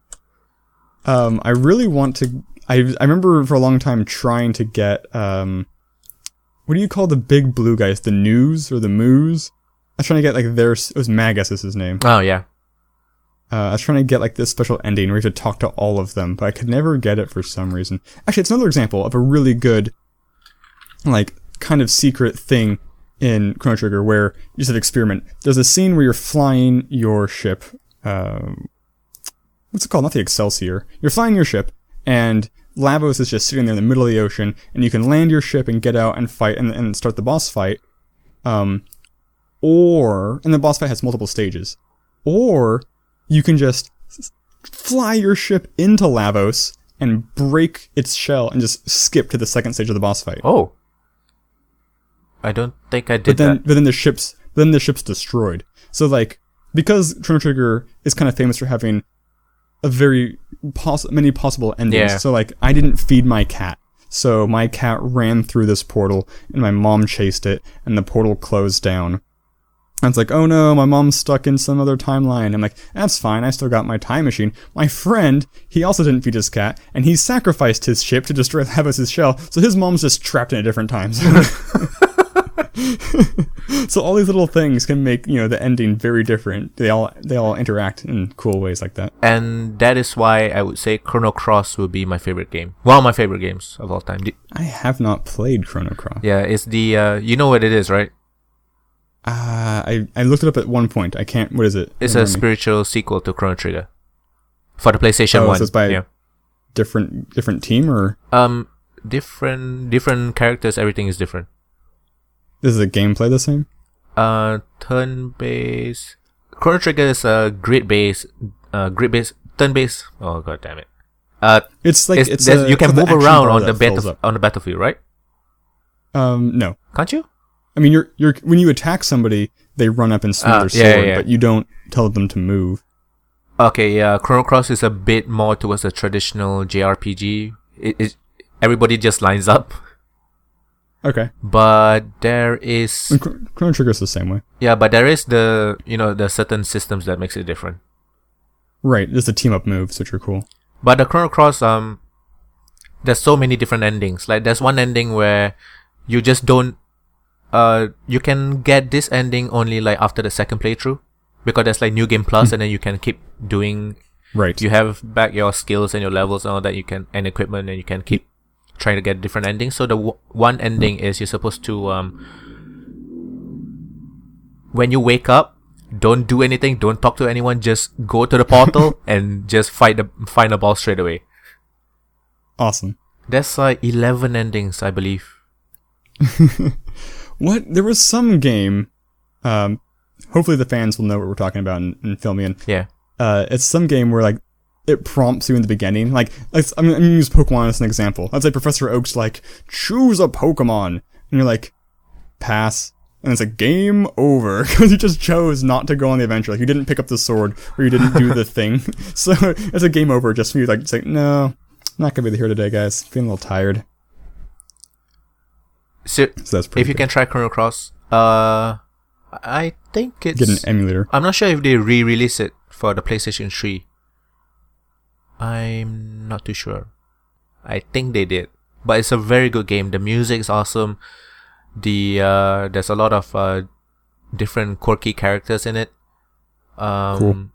I really want to. I remember for a long time trying to get what do you call the big blue guys? The News or the Moos? I was trying to get like it was Magus is his name. Oh yeah. I was trying to get like this special ending where you have to talk to all of them, but I could never get it for some reason. Actually, it's another example of a really good, like, kind of secret thing in Chrono Trigger where you just have experiment. There's a scene where you're flying your ship. What's it called? Not the Excelsior. You're flying your ship, and Lavos is just sitting there in the middle of the ocean, and you can land your ship and get out and fight and start the boss fight. And the boss fight has multiple stages. Or you can just fly your ship into Lavos and break its shell and just skip to the second stage of the boss fight. Oh. I don't think I did that. But then the ship's destroyed. So like because Chrono Trigger is kind of famous for having a very many possible endings. Yeah. So like, I didn't feed my cat. So my cat ran through this portal, and my mom chased it, and the portal closed down. And it's like, oh no, my mom's stuck in some other timeline. I'm like, that's fine, I still got my time machine. My friend, he also didn't feed his cat, and he sacrificed his ship to destroy Lavos' shell, so his mom's just trapped in a different time zone. So all these little things can make, the ending very different. They all interact in cool ways like that. And that is why I would say Chrono Cross would be my favorite game. One of my favorite games of all time. I have not played Chrono Cross. Yeah, it's the you know what it is, right? I looked it up at one point. I can't. What is it? It's a spiritual sequel to Chrono Trigger for the PlayStation 1. So it's by different team, or different characters. Everything is different. Is the gameplay the same? Turn-based. Chrono Trigger is grid-based, turn-based. Oh god damn it! You can move around on the battlefield, right? No. Can't you? I mean, you're when you attack somebody, they run up and swing their sword, but you don't tell them to move. Okay, yeah. Chrono Cross is a bit more towards a traditional JRPG. Everybody just lines up. Okay. But there is... Chrono Trigger is the same way. Yeah, but there is the certain systems that makes it different. Right, there's the team-up moves, which are cool. But the Chrono Cross, there's so many different endings. Like, there's one ending where you just don't... you can get this ending only, like, after the second playthrough. Because there's, like, New Game Plus, and then you can keep doing... Right. You have back your skills and your levels and all that, and equipment, and you can keep trying to get different endings. So the one ending is you're supposed to when you wake up, don't do anything, don't talk to anyone, just go to the portal and just find a boss straight away. Awesome. There's like 11 endings, I believe. What? There was some game, hopefully the fans will know what we're talking about and fill me in. Yeah. It's some game where like it prompts you in the beginning. Like I'm gonna use Pokemon as an example. Let's say Professor Oak's like, choose a Pokemon. And you're like, pass. And it's like, game over. Because you just chose not to go on the adventure. Like, you didn't pick up the sword, or you didn't do the thing. So it's a game over just for you, like, to say, no, I'm not gonna be here today, guys. Feeling a little tired. So that's pretty if you can try Chrono Cross, I think it's... Get an emulator. I'm not sure if they re-release it for the PlayStation 3. I'm not too sure. I think they did. But it's a very good game. The music is awesome. There's a lot of different quirky characters in it. Cool.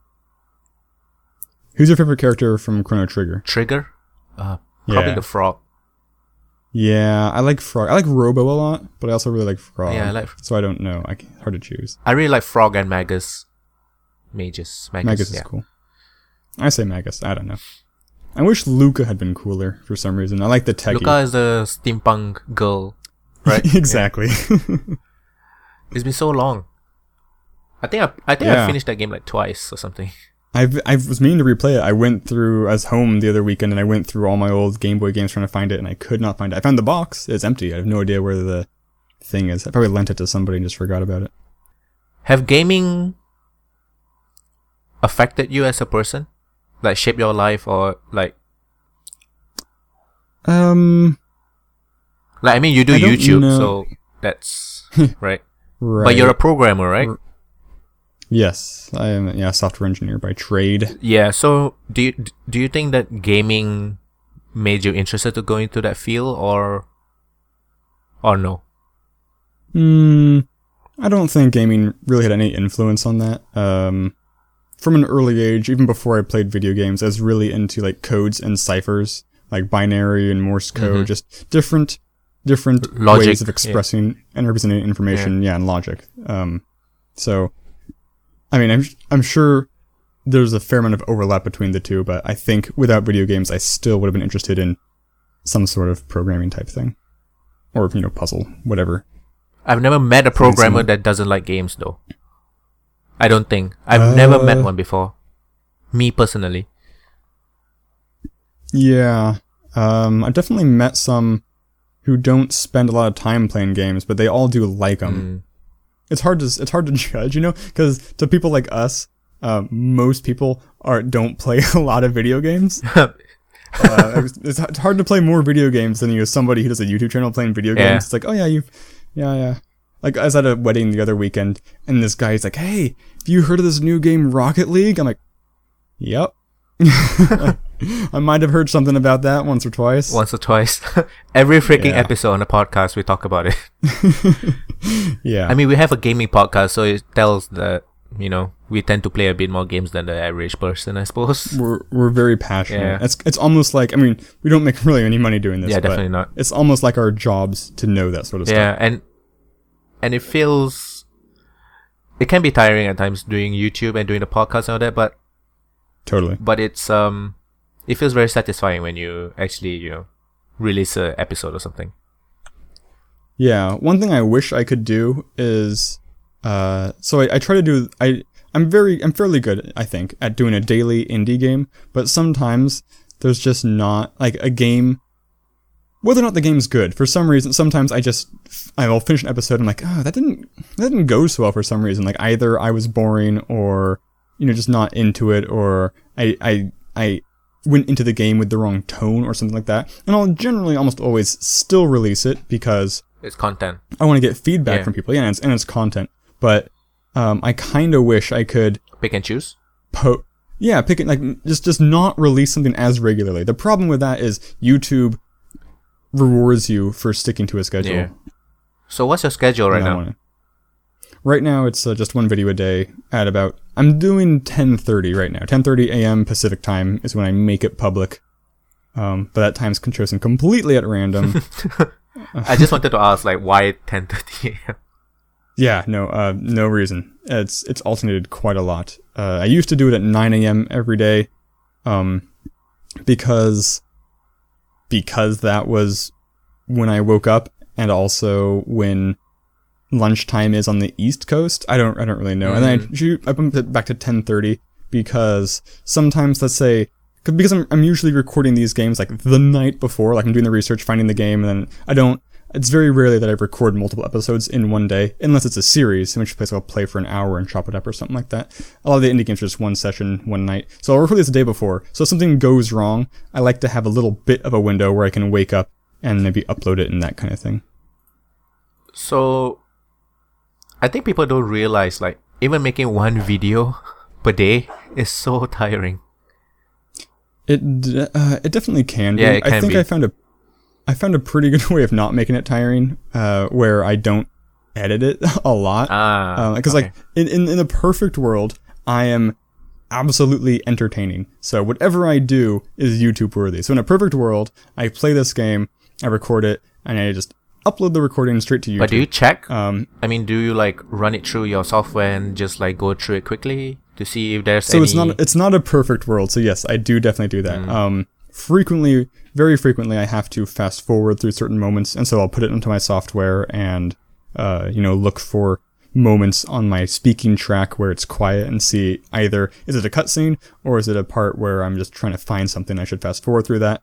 Who's your favorite character from Chrono Trigger? Trigger? Probably the frog. Yeah, I like Frog. I like Robo a lot, but I also really like Frog. Yeah, I like... So I don't know. Hard to choose. I really like Frog and Magus. Magus is cool. I say Magus. I don't know. I wish Luca had been cooler for some reason. I like the techie. Luca is the steampunk girl, right? Exactly. It's been so long. I think I finished that game like twice or something. I was meaning to replay it. I was home the other weekend and I went through all my old Game Boy games trying to find it, and I could not find it. I found the box. It's empty. I have no idea where the thing is. I probably lent it to somebody and just forgot about it. Have gaming affected you as a person? Like, shaped your life, or like... Like, I mean, you do YouTube, so that's... right? Right. But you're a programmer, right? Yes, I am a software engineer by trade. Yeah, so do you think that gaming made you interested to go into that field, or no? I don't think gaming really had any influence on that. From an early age, even before I played video games, I was really into like codes and ciphers, like binary and Morse code, just different logic, ways of expressing and representing information, and logic. So, I mean, I'm sure there's a fair amount of overlap between the two, but I think without video games, I still would have been interested in some sort of programming type thing, or puzzle, whatever. I've never met a programmer that doesn't like games, though. I don't think. I've never met one before. Me personally. Yeah. I've definitely met some who don't spend a lot of time playing games, but they all do like them. it's hard to judge, because to people like us, most people don't play a lot of video games. It's hard to play more video games than somebody who does a YouTube channel playing video games. It's like, oh yeah. Like, I was at a wedding the other weekend, and this guy's like, hey, have you heard of this new game, Rocket League? I'm like, yep. I might have heard something about that once or twice. Every freaking episode on the podcast, we talk about it. Yeah. I mean, we have a gaming podcast, so it tells that, we tend to play a bit more games than the average person, I suppose. We're very passionate. Yeah. It's almost like, we don't make really any money doing this. Yeah, definitely not. It's almost like our jobs to know that sort of stuff. Yeah, and it can be tiring at times doing YouTube and doing the podcast and all that, but totally. But it's it feels very satisfying when you actually, release an episode or something. Yeah, one thing I wish I could do is so I try to do I'm fairly good, I think, at doing a daily indie game, but sometimes there's just not like a game. Whether or not the game's good, for some reason, sometimes I will finish an episode and I'm like, oh, that didn't go so well for some reason. Like, either I was boring or, just not into it, or I went into the game with the wrong tone or something like that. And I'll generally almost always still release it because it's content. I want to get feedback from people. Yeah, and it's content. But I kind of wish I could pick and choose. Pick it, like just not release something as regularly. The problem with that is YouTube rewards you for sticking to a schedule. Yeah. So what's your schedule right now? Right now it's just one video a day at about, I'm doing 10:30 right now. 10:30 a.m. Pacific time is when I make it public. But that time's chosen completely at random. I just wanted to ask, like, why 10:30 a.m.? Yeah, no reason. It's alternated quite a lot. I used to do it at 9 a.m. every day, because that was when I woke up, and also when lunchtime is on the East Coast. I don't really know. And then I bumped it back to 10:30 because sometimes, let's say, because I'm usually recording these games like the night before, like I'm doing the research, finding the game, and then it's very rarely that I record multiple episodes in one day, unless it's a series, in which case I'll play for an hour and chop it up or something like that. A lot of the indie games are just one session, one night. So I'll record this the day before. So if something goes wrong, I like to have a little bit of a window where I can wake up and maybe upload it and that kind of thing. So I think people don't realize, like, even making one video per day is so tiring. It definitely can be. Yeah, it can I think be. I found a pretty good way of not making it tiring, where I don't edit it a lot. Because okay. Like in the perfect world, I am absolutely entertaining. So whatever I do is YouTube worthy. So in a perfect world, I play this game, I record it, and I just upload the recording straight to YouTube. But do you check? Do you like run it through your software and just like go through it quickly to see if there's any? So it's not a perfect world. So yes, I do definitely do that. Very frequently, I have to fast forward through certain moments, and so I'll put it into my software and look for moments on my speaking track where it's quiet and see either is it a cutscene or is it a part where I'm just trying to find something I should fast forward through that.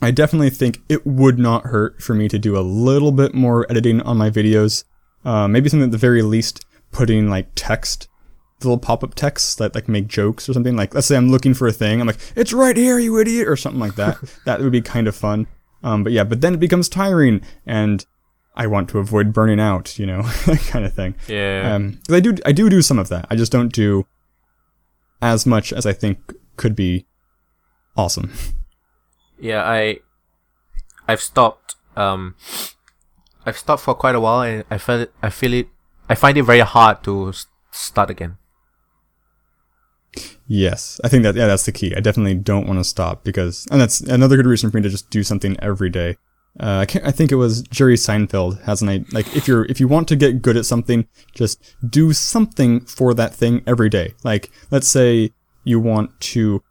I definitely think it would not hurt for me to do a little bit more editing on my videos. Maybe something at the very least, putting like text, little pop-up texts that like make jokes or something. Like, let's say I'm looking for a thing, I'm like, it's right here, you idiot, or something like that. That would be kind of fun. But then it becomes tiring, and I want to avoid burning out, that kind of thing. Yeah. I do some of that. I just don't do as much as I think could be awesome. Yeah, I've stopped. I've stopped for quite a while, and I find it very hard to start again. Yes, I think that's the key. I definitely don't want to stop and that's another good reason for me to just do something every day. I think it was Jerry Seinfeld has if you want to get good at something, just do something for that thing every day. Like, let's say you want to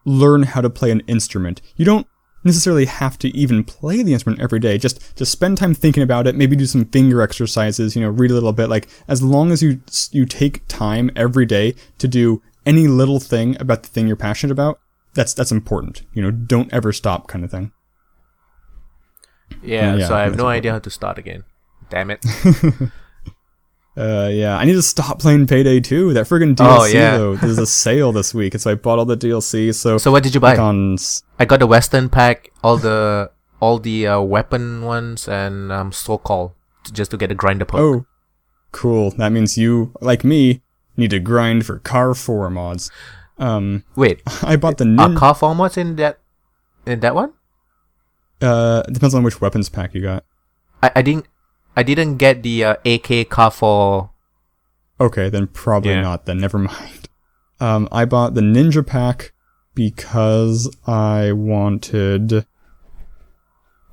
learn how to play an instrument. You don't necessarily have to even play the instrument every day. Just spend time thinking about it. Maybe do some finger exercises. Read a little bit. Like, as long as you take time every day to do any little thing about the thing you're passionate about, that's important. Don't ever stop, kind of thing. Yeah. So I have no idea how to start again. Damn it. Yeah, I need to stop playing Payday 2. That friggin' DLC, though. There's a sale this week, and so I bought all the DLC. So what did you buy? Icons. I got the Western pack, all the weapon ones, and Soul Call, just to get a grinder poke. Oh, cool. That means you, like me, need to grind for Car 4 mods. Wait, I bought the are Car 4 mods in that one? It depends on which weapons pack you got. I didn't get the AK Car 4. Okay, then probably not. Then never mind. I bought the Ninja pack because I wanted.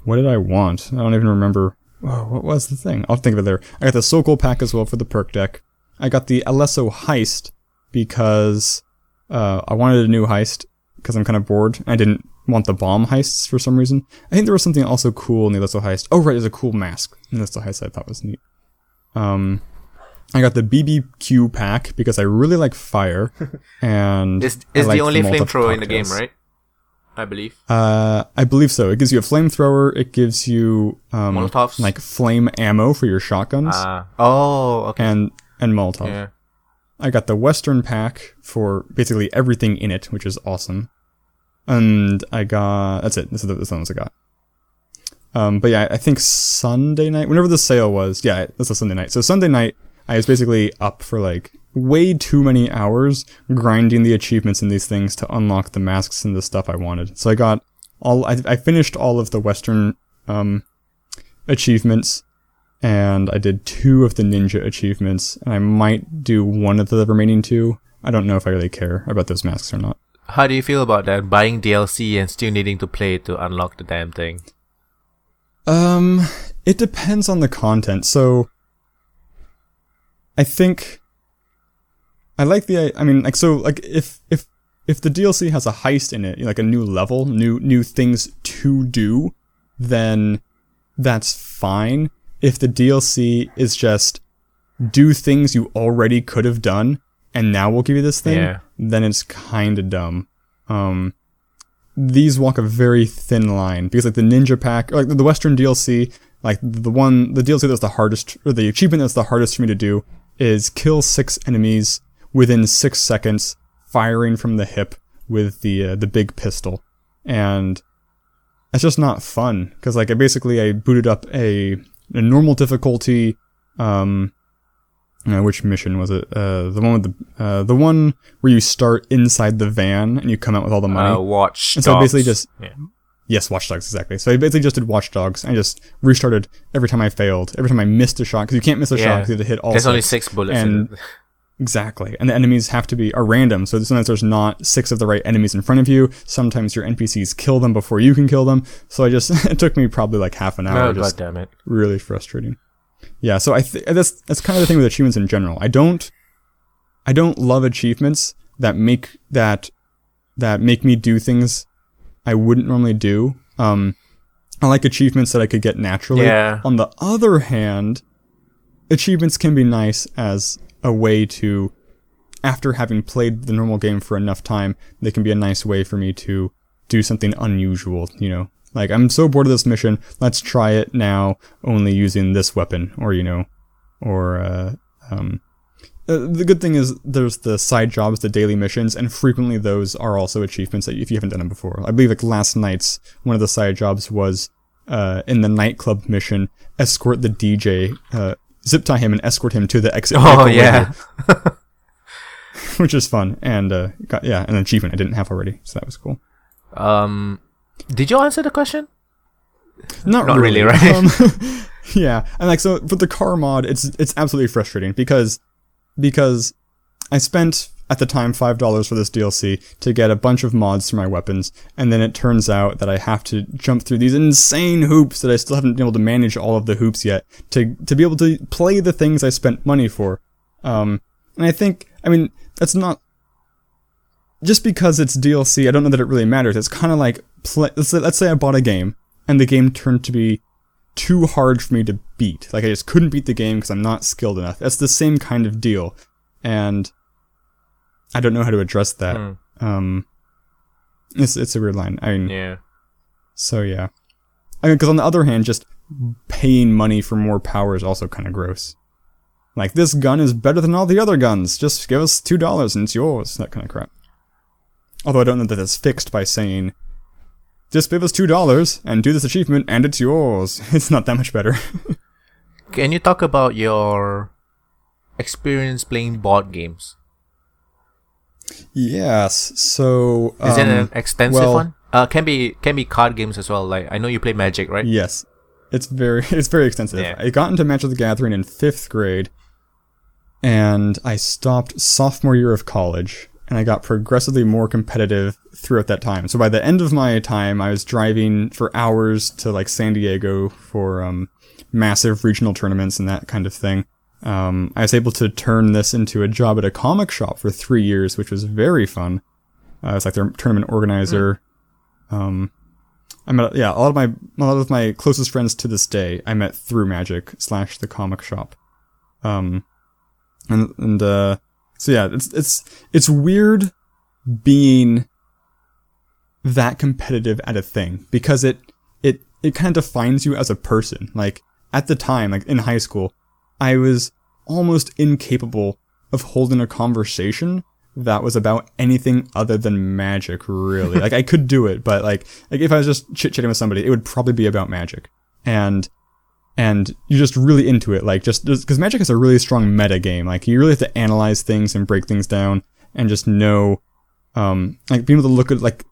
What did I want? I don't even remember. Oh, what was the thing? I'll think of it there. I got the Sokol pack as well for the perk deck. I got the Alesso heist because I wanted a new heist because I'm kind of bored. I didn't want the bomb heists for some reason. I think there was something also cool in the Alesso heist. Oh, right, there's a cool mask in the Alesso heist I thought was neat. I got the BBQ pack because I really like fire, and it's the only flamethrower in the game, right? I believe. I believe so. It gives you a flamethrower. It gives you Molotovs, like flame ammo for your shotguns. Okay. And Molotov. Yeah. I got the Western pack for basically everything in it, which is awesome. And I got that's it. That's the ones I got. But yeah, I think Sunday night, whenever the sale was, that's a Sunday night. So Sunday night, I was basically up for like way too many hours grinding the achievements in these things to unlock the masks and the stuff I wanted. So I got I finished all of the Western achievements, and I did 2 of the Ninja achievements, and I might do 1 of the remaining 2. I don't know if I really care about those masks or not. How do you feel about that? Buying DLC and still needing to play to unlock the damn thing? It depends on the content. So I think I like the, I mean, like, so, like, if the DLC has a heist in it, like a new level, new things to do, then that's fine. If the DLC is just do things you already could have done, and now we'll give you this thing, then it's kinda dumb. These walk a very thin line, because like the Ninja pack, or like the Western DLC, like the DLC that's the hardest, or the achievement that's the hardest for me to do, is kill 6 enemies within 6 seconds, firing from the hip with the big pistol. And it's just not fun, because like I booted up a normal difficulty, which mission was it? The one with the one where you start inside the van and you come out with all the money. Watch Dogs. And so I basically just yes, Watch Dogs, exactly. So I basically just did Watch Dogs and just restarted every time I failed, every time I missed a shot, because you can't miss a shot because you have to hit all. There's only 6 bullets. And exactly, and the enemies are random. So sometimes there's not 6 of the right enemies in front of you. Sometimes your NPCs kill them before you can kill them. So it took me probably like half an hour. God damn it! Really frustrating. Yeah, so that's kind of the thing with achievements in general. I don't love achievements that make me do things I wouldn't normally do. I like achievements that I could get naturally. Yeah. On the other hand, achievements can be nice as a way to, after having played the normal game for enough time, they can be a nice way for me to do something unusual, you know? Like, I'm so bored of this mission, let's try it now, only using this weapon, or, you know, or, the good thing is there's the side jobs, the daily missions, and frequently those are also achievements that if you haven't done them before. I believe like last night's, one of the side jobs was, in the nightclub mission, escort the DJ, zip tie him and escort him to the exit. Oh, yeah. Which is fun, and, an achievement I didn't have already, so that was cool. Did you answer the question? Not really, right? Yeah, and like, so for the car mod, it's absolutely frustrating because I spent at the time $5 for this DLC to get a bunch of mods for my weapons, and then it turns out that I have to jump through these insane hoops that I still haven't been able to manage all of the hoops yet to be able to play the things I spent money for. And I think, I mean, that's not just because it's DLC. I don't know that it really matters. It's kind of like let's say I bought a game and the game turned to be too hard for me to beat. Like I just couldn't beat the game because I'm not skilled enough. That's the same kind of deal, and I don't know how to address that. It's a weird line. I mean, yeah. So yeah, I mean, because on the other hand, just paying money for more power is also kind of gross. Like, this gun is better than all the other guns. Just give us $2 and it's yours. That kind of crap. Although I don't know that it's fixed by saying, just give us $2 and do this achievement and it's yours. It's not that much better. Can you talk about your experience playing board games? Yes. So is it an extensive one? Can be card games as well. Like, I know you play Magic, right? Yes. It's very extensive. Yeah. I got into Magic the Gathering in 5th grade, and I stopped sophomore year of college, and I got progressively more competitive throughout that time. So by the end of my time, I was driving for hours to like San Diego for massive regional tournaments and that kind of thing. I was able to turn this into a job at a comic shop for 3 years, which was very fun. I was like their tournament organizer. I met a lot of my closest friends to this day I met through Magic / the comic shop. So yeah, it's weird being that competitive at a thing, because it kind of defines you as a person. Like, at the time, like in high school, I was almost incapable of holding a conversation that was about anything other than Magic, really. Like, I could do it, but like if I was just chit-chatting with somebody, it would probably be about Magic. And you're just really into it, like, just because Magic is a really strong meta game. Like, you really have to analyze things and break things down and just know, like, being able to look at, like,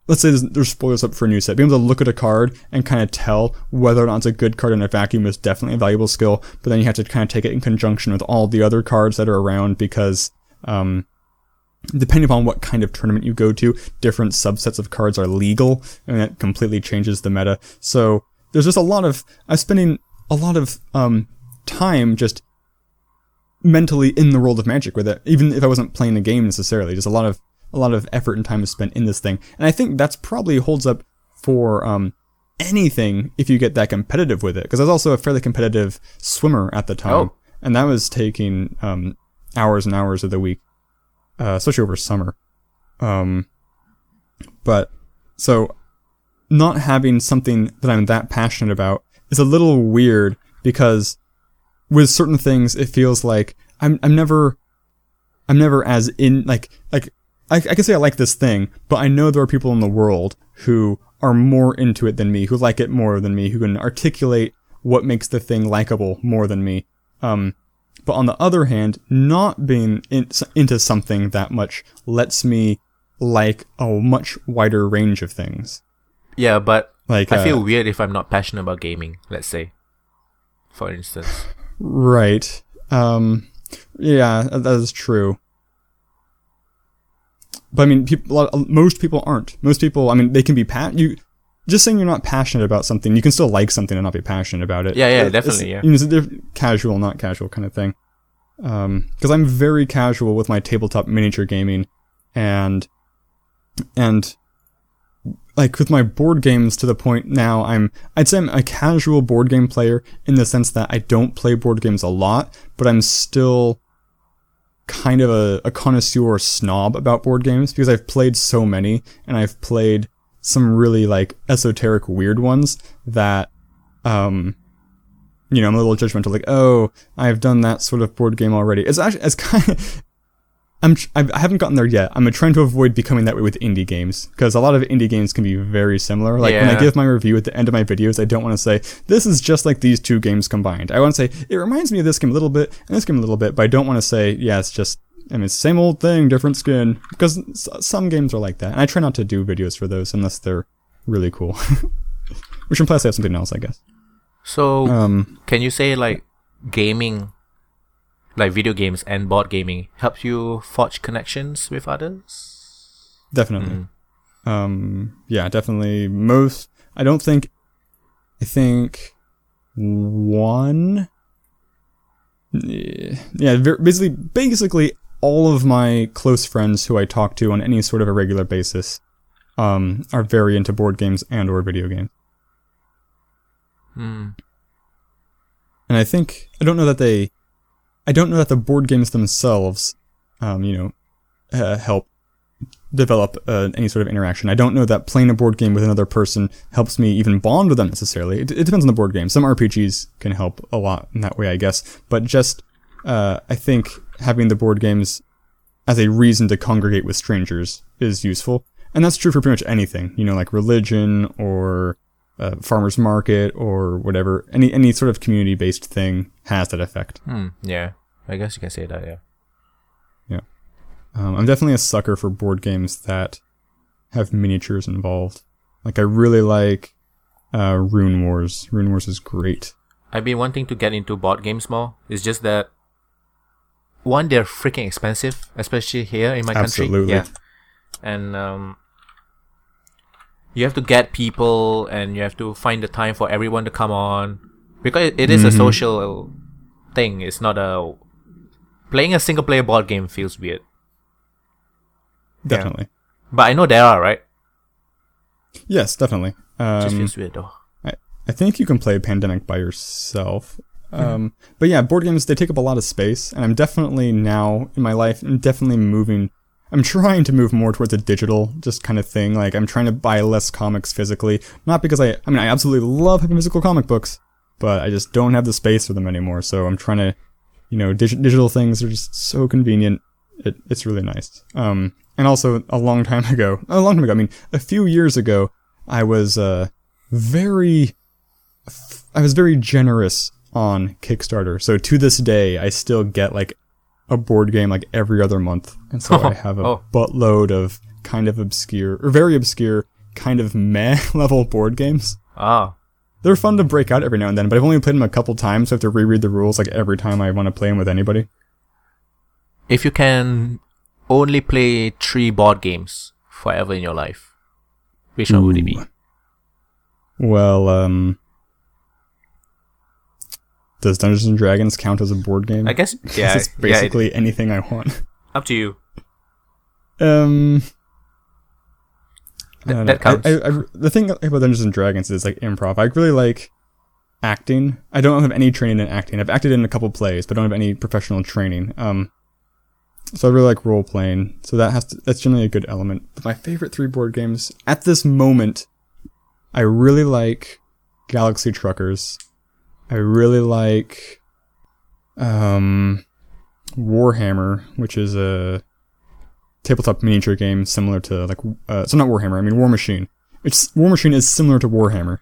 let's say there's spoilers up for a new set, being able to look at a card and kind of tell whether or not it's a good card in a vacuum is definitely a valuable skill, but then you have to kind of take it in conjunction with all the other cards that are around, because, depending upon what kind of tournament you go to, different subsets of cards are legal, and that completely changes the meta. So there's just I'm spending a lot of time just mentally in the world of Magic with it, even if I wasn't playing the game necessarily. Just a lot of effort and time is spent in this thing, and I think that's probably holds up for anything if you get that competitive with it. Because I was also a fairly competitive swimmer at the time, and that was taking hours and hours of the week. Especially over summer. But, so, not having something that I'm that passionate about is a little weird, because with certain things, it feels like I'm never as in, like, I can say I like this thing, but I know there are people in the world who are more into it than me, who like it more than me, who can articulate what makes the thing likable more than me. But on the other hand, not being into something that much lets me like a much wider range of things. Yeah, but like, I feel weird if I'm not passionate about gaming, let's say, for instance. Right. Yeah, that is true. But I mean, most people aren't. Most people, I mean, they can be just saying you're not passionate about something, you can still like something and not be passionate about it. Yeah, definitely, yeah. It's a casual, not casual kind of thing. Because I'm very casual with my tabletop miniature gaming, and like with my board games, to the point now I'd say I'm a casual board game player in the sense that I don't play board games a lot, but I'm still kind of a connoisseur snob about board games, because I've played so many, and I've played some really like esoteric weird ones that I'm a little judgmental, like, oh, I've done that sort of board game already. It's kind of I haven't gotten there yet. I'm trying to avoid becoming that way with indie games, because a lot of indie games can be very similar. Like, when I give my review at the end of my videos, I don't want to say, this is just like these two games combined. I want to say, it reminds me of this game a little bit, and this game a little bit, but I don't want to say, yeah, it's just, I mean, it's the same old thing, different skin, because some games are like that, and I try not to do videos for those unless they're really cool. Which implies I have something else, I guess. So, can you say, like, gaming, like video games and board gaming, helps you forge connections with others? Definitely. Yeah, definitely. I think one... Yeah, basically all of my close friends who I talk to on any sort of a regular basis are very into board games and or video games. And I don't know that the board games themselves, help develop any sort of interaction. I don't know that playing a board game with another person helps me even bond with them necessarily. It depends on the board game. Some RPGs can help a lot in that way, I guess. But just I think having the board games as a reason to congregate with strangers is useful. And that's true for pretty much anything, like religion or farmer's market or whatever. Any sort of community-based thing has that effect. Yeah, I guess you can say that, yeah. Yeah. I'm definitely a sucker for board games that have miniatures involved. Like, I really like Rune Wars. Rune Wars is great. I've been wanting to get into board games more. It's just that, one, they're freaking expensive, especially here in my country. Absolutely. Yeah. And you have to get people, and you have to find the time for everyone to come on. Because it is a social thing. It's not a... Playing a single-player board game feels weird. Definitely. Yeah. But I know there are, right? Yes, definitely. Just feels weird, though. I think you can play Pandemic by yourself. But yeah, board games, they take up a lot of space, and I'm definitely now in my life, I'm trying to move more towards a digital just kind of thing. Like, I'm trying to buy less comics physically. Not because I absolutely love having physical comic books, but I just don't have the space for them anymore. So I'm trying to, digital things are just so convenient. It's really nice. And also a few years ago, I was very generous on Kickstarter. So to this day, I still get like a board game like every other month. And so I have a buttload of kind of obscure or very obscure kind of meh level board games. They're fun to break out every now and then, but I've only played them a couple times, so I have to reread the rules like every time I want to play them with anybody. If you can only play 3 board games forever in your life, which one would it be? Well, does Dungeons and Dragons count as a board game? I guess, yeah. It's basically anything I want. Up to you. That counts. The thing about Dungeons and Dragons is like improv. I really like acting. I don't have any training in acting. I've acted in a couple plays, but don't have any professional training. So I really like role playing. So that's generally a good element. But my favorite 3 board games at this moment, I really like Galaxy Truckers. I really like Warhammer, which is a tabletop miniature game similar to so not Warhammer, I mean War Machine. War Machine is similar to Warhammer.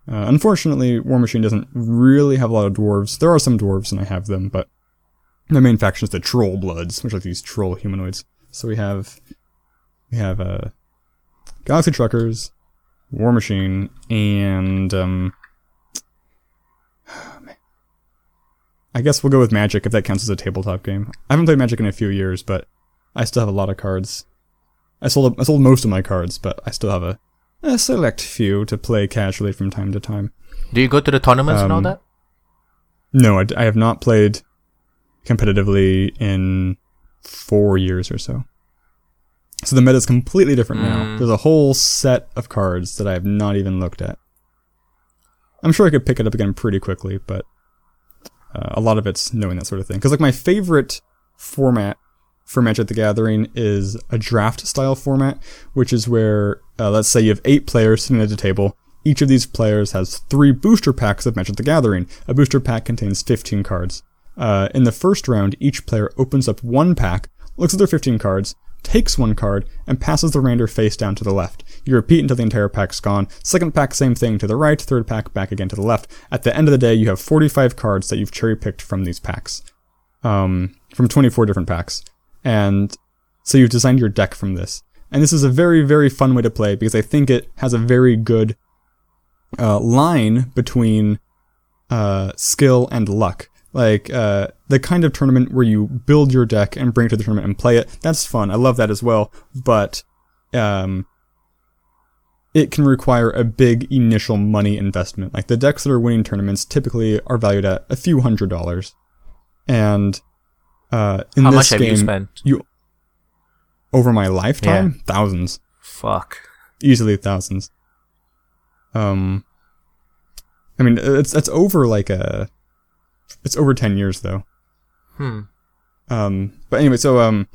Unfortunately, War Machine doesn't really have a lot of dwarves. There are some dwarves, and I have them, but the main faction is the Troll Bloods, which are these troll humanoids. So we have Galaxy Truckers, War Machine, and I guess we'll go with Magic if that counts as a tabletop game. I haven't played Magic in a few years, but I still have a lot of cards. I sold most of my cards, but I still have a select few to play casually from time to time. Do you go to the tournaments and all that? No, I have not played competitively in 4 years or so. So the meta is completely different now. There's a whole set of cards that I have not even looked at. I'm sure I could pick it up again pretty quickly, but a lot of it's knowing that sort of thing. Because like my favorite format for Magic the Gathering is a draft style format, which is where, let's say you have 8 players sitting at a table. Each of these players has 3 booster packs of Magic the Gathering. A booster pack contains 15 cards. In the first round, each player opens up 1 pack, looks at their 15 cards, takes 1 card, and passes the remainder face down to the left. You repeat until the entire pack's gone. Second pack, same thing to the right. Third pack, back again to the left. At the end of the day, you have 45 cards that you've cherry-picked from these packs. From 24 different packs. And so you've designed your deck from this. And this is a very, very fun way to play, because I think it has a very good line between skill and luck. Like, the kind of tournament where you build your deck and bring it to the tournament and play it, that's fun. I love that as well. But it can require a big initial money investment. Like, the decks that are winning tournaments typically are valued at a few $100s. And in How this much have game, you spent? Over my lifetime? Yeah. Thousands. Fuck. Easily thousands. I mean, it's over it's over 10 years though. But anyway, so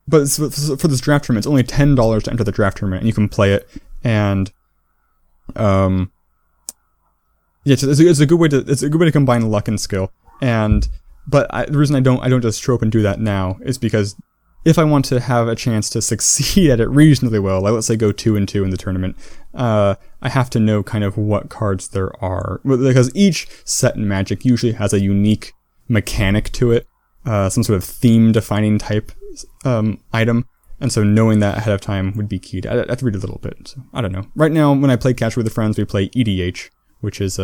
but for this draft tournament, it's only $10 to enter the draft tournament, and you can play it. And yeah, it's a good way to combine luck and skill. And But the reason I don't just show up and do that now is because if I want to have a chance to succeed at it reasonably well, like let's say go 2-2 in the tournament, I have to know kind of what cards there are. Because each set in Magic usually has a unique mechanic to it, some sort of theme-defining type item. And so knowing that ahead of time would be key. I have to read a little bit. So I don't know. Right now, when I play Casual with friends, we play EDH, which is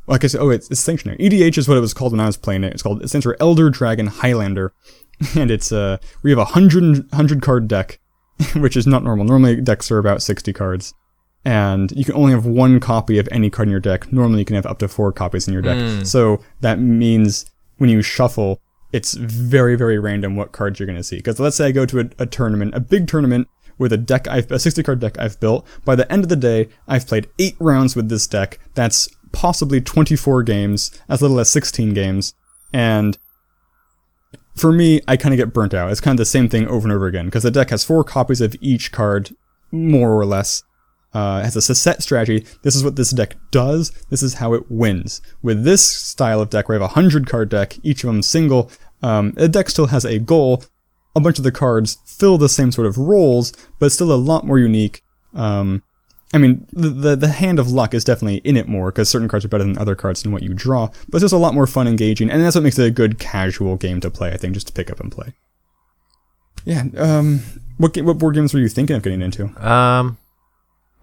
like I said, it's sanctionary. EDH is what it was called when I was playing it. It stands for Elder Dragon Highlander. And it's we have a 100 card deck, which is not normal. Normally decks are about 60 cards, and you can only have one copy of any card in your deck. Normally you can have up to 4 copies in your deck. So that means when you shuffle, it's very, very random what cards you're going to see. Because let's say I go to a tournament, a big tournament with a 60 card deck I've built. By the end of the day, I've played 8 rounds with this deck. That's possibly 24 games, as little as 16 games, and for me, I kind of get burnt out. It's kind of the same thing over and over again, because the deck has 4 copies of each card, more or less. It has a set strategy. This is what this deck does. This is how it wins. With this style of deck, where I have a 100 card deck, each of them single, the deck still has a goal. A bunch of the cards fill the same sort of roles, but it's still a lot more unique. I mean, the hand of luck is definitely in it more, because certain cards are better than other cards in what you draw, but it's just a lot more fun, engaging, and that's what makes it a good casual game to play, I think, just to pick up and play. Yeah, what board games were you thinking of getting into?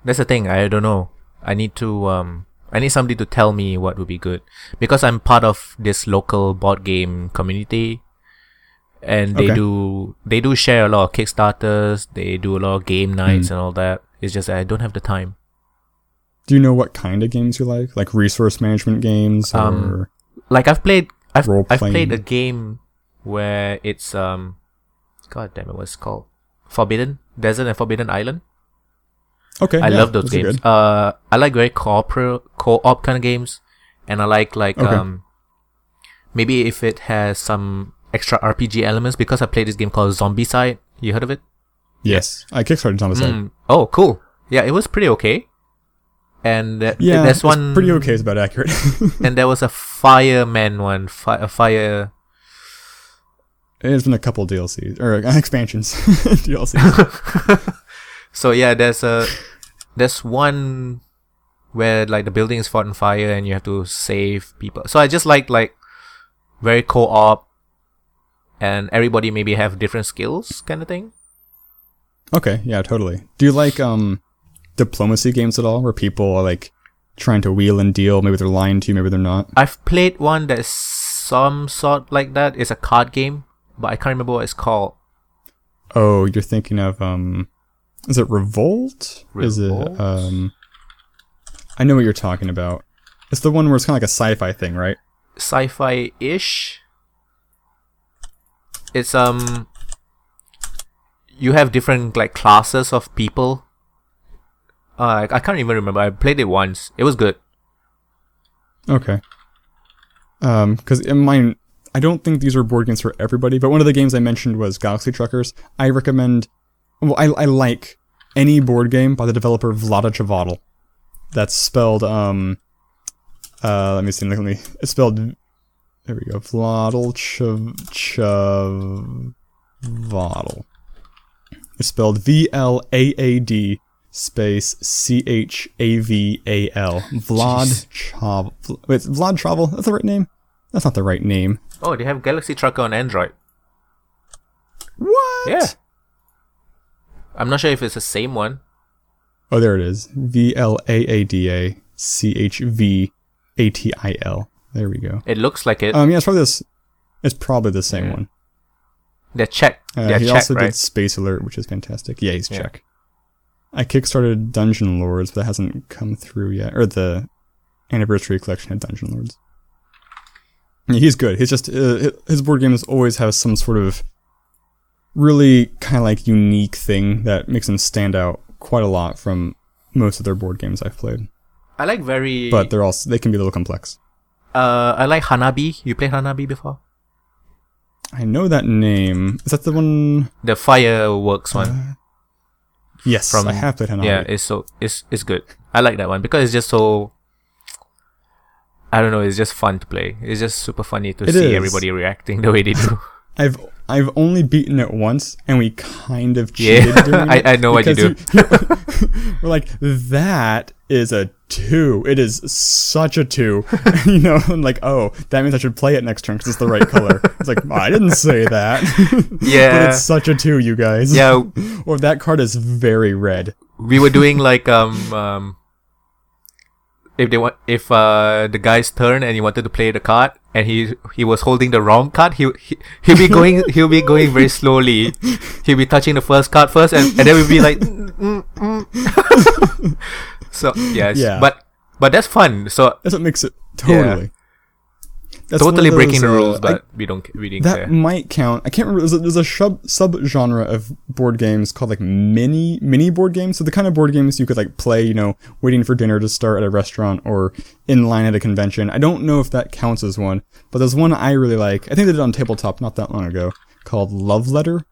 That's the thing, I don't know. I need somebody to tell me what would be good, because I'm part of this local board game community, and they do share a lot of Kickstarters, they do a lot of game nights and all that. It's just that I don't have the time. Do you know what kind of games you like? Like resource management games, or like I've played a game where it's god damn it, what's it called? Forbidden Desert and Forbidden Island. Okay, I love those games. I like very co-op kind of games, and I like maybe if it has some extra RPG elements, because I played this game called Zombicide. You heard of it? Yes, I kickstarted Zombicide. Oh, cool. Yeah, it was pretty okay. And there's one pretty okay is about accurate. and there was a fireman one, fire. There's been a couple DLCs or expansions, DLCs. So yeah, there's one where like the building is fought on fire and you have to save people. So I just like very co-op, and everybody maybe have different skills kind of thing. Okay, yeah, totally. Do you like diplomacy games at all, where people are like trying to wheel and deal? Maybe they're lying to you, maybe they're not. I've played one that's some sort like that. It's a card game, but I can't remember what it's called. Oh, you're thinking of is it Revolt? Is it I know what you're talking about. It's the one where it's kind of like a sci-fi thing, right? Sci-fi-ish. It's you have different like classes of people. I can't even remember. I played it once. It was good. Okay. Because in mine, I don't think these are board games for everybody, but one of the games I mentioned was Galaxy Truckers. I recommend. Well, I like any board game by the developer Vlaada Chvátil. That's spelled let me see. It's spelled. There we go. Vlaada Chvátil. It's spelled VLAAD space CHAVAL. Vlad Chvátil. Wait, Vlad Chvátil? That's the right name? That's not the right name. Oh, they have Galaxy Trucker on Android. What? Yeah. I'm not sure if it's the same one. Oh, there it is. VLAADACHVATIL. There we go. It looks like it. Yeah, it's probably the same one. They're Czech. They're he Czech, also right? did Space Alert, which is fantastic. Yeah, he's Czech. I kickstarted Dungeon Lords, but that hasn't come through yet. Or the Anniversary Collection of Dungeon Lords. Yeah, he's good. He's just his board games always have some sort of really kind of like unique thing that makes them stand out quite a lot from most of their board games I've played. I like but they can be a little complex. I like Hanabi. You played Hanabi before? I know that name. Is that the one? The fireworks one. Yes, I have played Hanabi. Yeah, it's good. I like that one because it's just so. I don't know. It's just fun to play. It's just super funny to It see is. everybody reacting the way they do. I've only beaten it once, and we kind of cheated. Doing it I know what you do. We're like, that is a 2. It is such a 2. I'm like, oh, that means I should play it next turn because it's the right color. It's like, I didn't say that. Yeah. But it's such a 2, you guys. Yeah. Or that card is very red. We were doing like if the guy's turn and he wanted to play the card and he was holding the wrong card, he'll be going very slowly. He'll be touching the first card first, and then we'll be like so yes. Yeah. But that's fun. So That's what makes it totally. That's totally one of breaking those, the rules, but I- we didn't that care. might count. I can't remember. There's a sub-genre of board games called like mini board games. So the kind of board games you could like play, waiting for dinner to start at a restaurant or in line at a convention. I don't know if that counts as one, but there's one I really like. I think they did it on tabletop not that long ago, called Love Letter,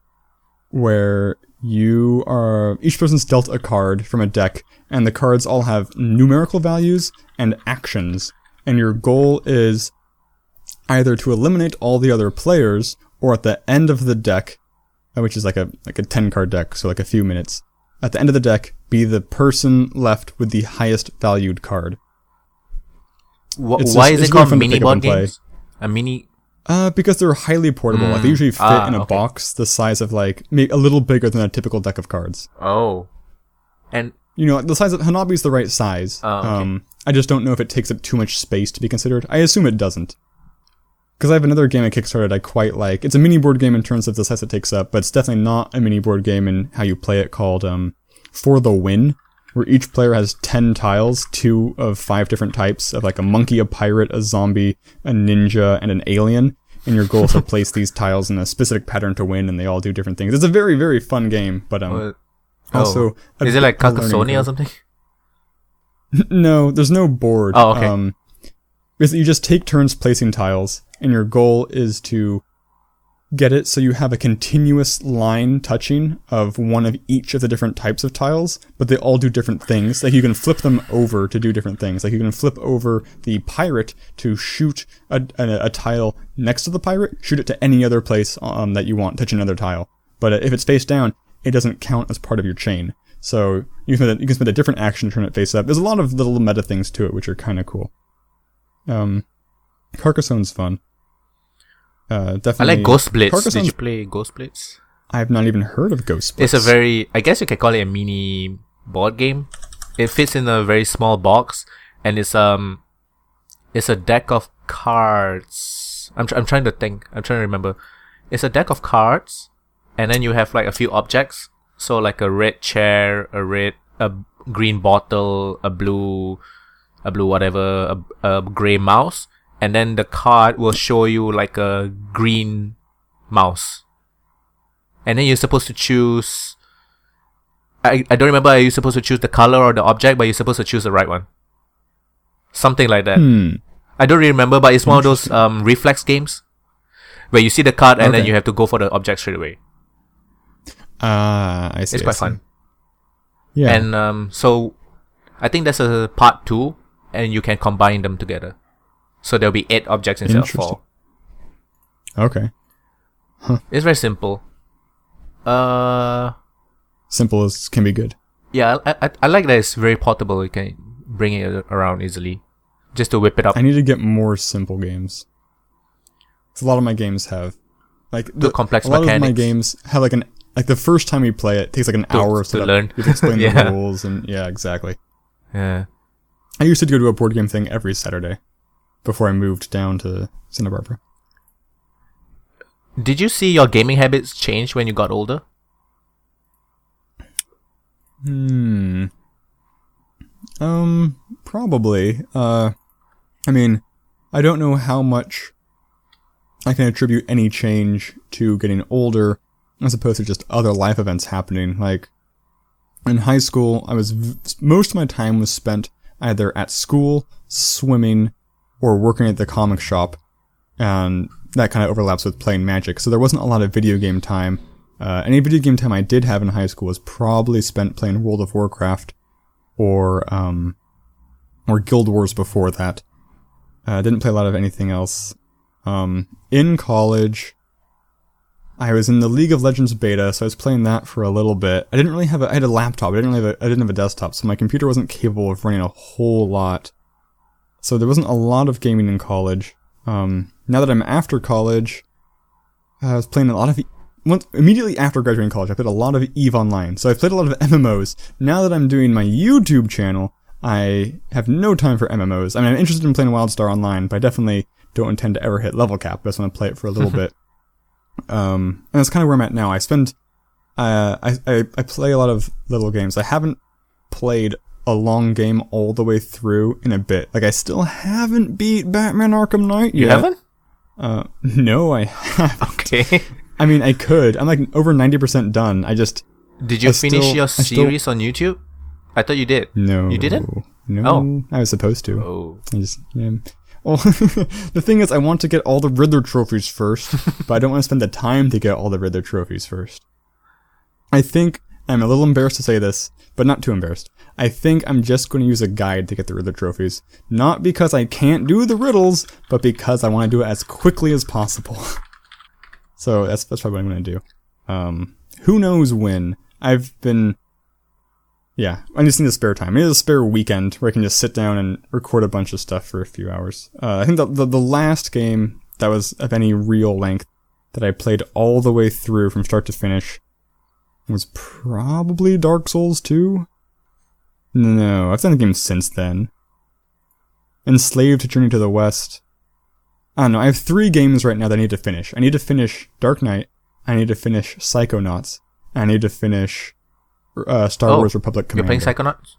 where each person's dealt a card from a deck, and the cards all have numerical values and actions, and your goal is either to eliminate all the other players, or at the end of the deck, which is like a 10-card deck, so like a few minutes, at the end of the deck, be the person left with the highest valued card. Why is it called mini board games? A mini. Because they're highly portable. Like they usually fit in a box the size of like a little bigger than a typical deck of cards. Oh, and the size of Hanabi's the right size. Okay. I just don't know if it takes up too much space to be considered. I assume it doesn't. Because I have another game I kickstarted I quite like. It's a mini board game in terms of the size it takes up, but it's definitely not a mini board game in how you play it, called For the Win, where each player has 10 tiles, 2 of 5 different types, of like a monkey, a pirate, a zombie, a ninja, and an alien. And your goal is to place these tiles in a specific pattern to win, and they all do different things. It's a very, very fun game, but also... Is it like Carcassonne or something? No, there's no board. Oh, okay. Basically, you just take turns placing tiles, and your goal is to get it so you have a continuous line touching of one of each of the different types of tiles, but they all do different things. Like, you can flip them over to do different things. Like, you can flip over the pirate to shoot a tile next to the pirate, shoot it to any other place that you want, touch another tile. But if it's face down, it doesn't count as part of your chain. So you can spend a different action to turn it face up. There's a lot of little meta things to it, which are kind of cool. Carcassonne's fun. Definitely. I like Ghost Blitz. Did you play Ghost Blitz? I've not even heard of Ghost Blitz. It's I guess you can call it a mini board game. It fits in a very small box, and it's a deck of cards. I'm trying to think. I'm trying to remember. It's a deck of cards, and then you have like a few objects. So like a red chair, a green bottle, a blue whatever, a gray mouse, and then the card will show you like a green mouse. And then you're supposed to choose... I don't remember, are you supposed to choose the color or the object, but you're supposed to choose the right one. Something like that. I don't really remember, but it's one of those reflex games where you see the card and then you have to go for the object straight away. I see. It's quite fun. Yeah. And so I think that's a part 2, and you can combine them together. So there'll be 8 objects instead of 4. Okay. Huh. It's very simple. Simple as can be good. Yeah, I like that it's very portable. You can bring it around easily, just to whip it up. I need to get more simple games. 'Cause a lot of my games have like the complex a lot mechanics. of my games have like the first time you play it takes like an hour to to learn. You have to explain Yeah. the rules and yeah, exactly. Yeah. I used to go to a board game thing every Saturday before I moved down to Santa Barbara. Did you see your gaming habits change when you got older? Probably. I mean, I don't know how much I can attribute any change to getting older as opposed to just other life events happening. Like, in high school, most of my time was spent either at school, swimming, or working at the comic shop, and that kind of overlaps with playing Magic, so there wasn't a lot of video game time. Any video game time I did have in high school was probably spent playing World of Warcraft, or Guild Wars before that. Didn't play a lot of anything else. In college, I was in the League of Legends beta, so I was playing that for a little bit. I had a laptop. I didn't have a desktop, so my computer wasn't capable of running a whole lot. So there wasn't a lot of gaming in college. Now that I'm after college, I was playing a lot of... Immediately after graduating college, I played a lot of EVE Online. So I played a lot of MMOs. Now that I'm doing my YouTube channel, I have no time for MMOs. I mean, I'm interested in playing WildStar Online, but I definitely don't intend to ever hit level cap. I just want to play it for a little bit. And that's kind of where I'm at now. I play a lot of little games. I haven't played a long game all the way through in a bit. Like, I still haven't beat Batman Arkham Knight yet. You haven't? No, I haven't. Okay. I mean, I could. I'm like over 90% done. Did you finish your series on YouTube? I thought you did. No. You didn't? No. Oh. I was supposed to. Oh. Well, the thing is, I want to get all the Riddler trophies first, but I don't want to spend the time to get all the Riddler trophies first. I think, I'm a little embarrassed to say this, but not too embarrassed. I think I'm just going to use a guide to get the Riddler trophies. Not because I can't do the riddles, but because I want to do it as quickly as possible. So that's probably what I'm going to do. Who knows when? I just need a spare time. I need a spare weekend where I can just sit down and record a bunch of stuff for a few hours. I think the last game that was of any real length that I played all the way through from start to finish was probably Dark Souls 2? No, I've done the game since then. Enslaved: Journey to the West. I don't know, I have 3 games right now that I need to finish. I need to finish Dark Knight, I need to finish Psychonauts, and I need to finish Star Wars Republic Commando. You're playing Psychonauts?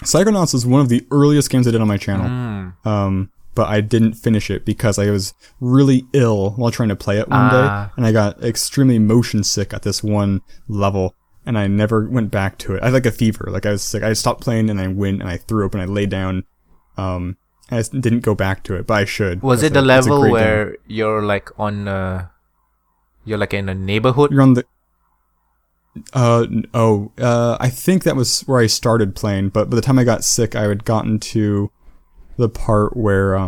Psychonauts is one of the earliest games I did on my channel. But I didn't finish it because I was really ill while trying to play it one day, and I got extremely motion sick at this one level, and I never went back to it. I had like a fever, like I was sick. I stopped playing and I went and I threw up and I lay down. I just didn't go back to it, but I should. Was it the level where you're like on you're like in a neighborhood? You're on the I think that was where I started playing, but by the time I got sick, I had gotten to the part where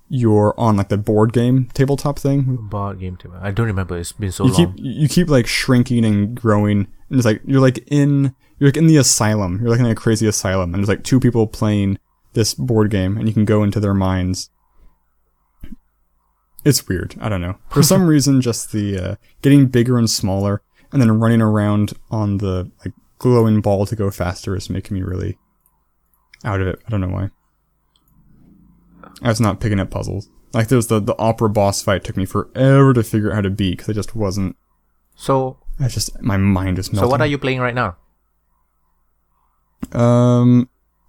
you're on like the board game tabletop thing. Board game table. I don't remember. It's been so long. You keep like shrinking and growing, and it's like you're in the asylum. You're like in a crazy asylum, and there's like 2 people playing this board game, and you can go into their minds. It's weird. I don't know. For some reason, just the getting bigger and smaller, and then running around on the like glowing ball to go faster is making me really out of it. I don't know why. I was not picking up puzzles. Like there's the opera boss fight took me forever to figure out how to beat because I just wasn't. So my mind is melting. So what are you playing right now?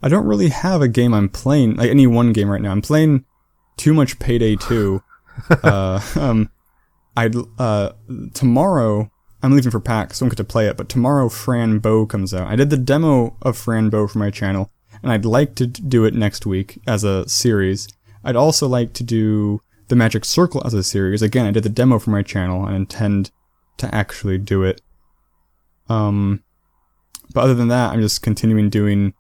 I don't really have a game I'm playing, like any one game right now. I'm playing too much Payday 2. Tomorrow, I'm leaving for PAX, so I won't get to play it, but tomorrow Fran Bow comes out. I did the demo of Fran Bow for my channel, and I'd like to do it next week as a series. I'd also like to do the Magic Circle as a series. Again, I did the demo for my channel and intend to actually do it. But other than that, I'm just continuing doing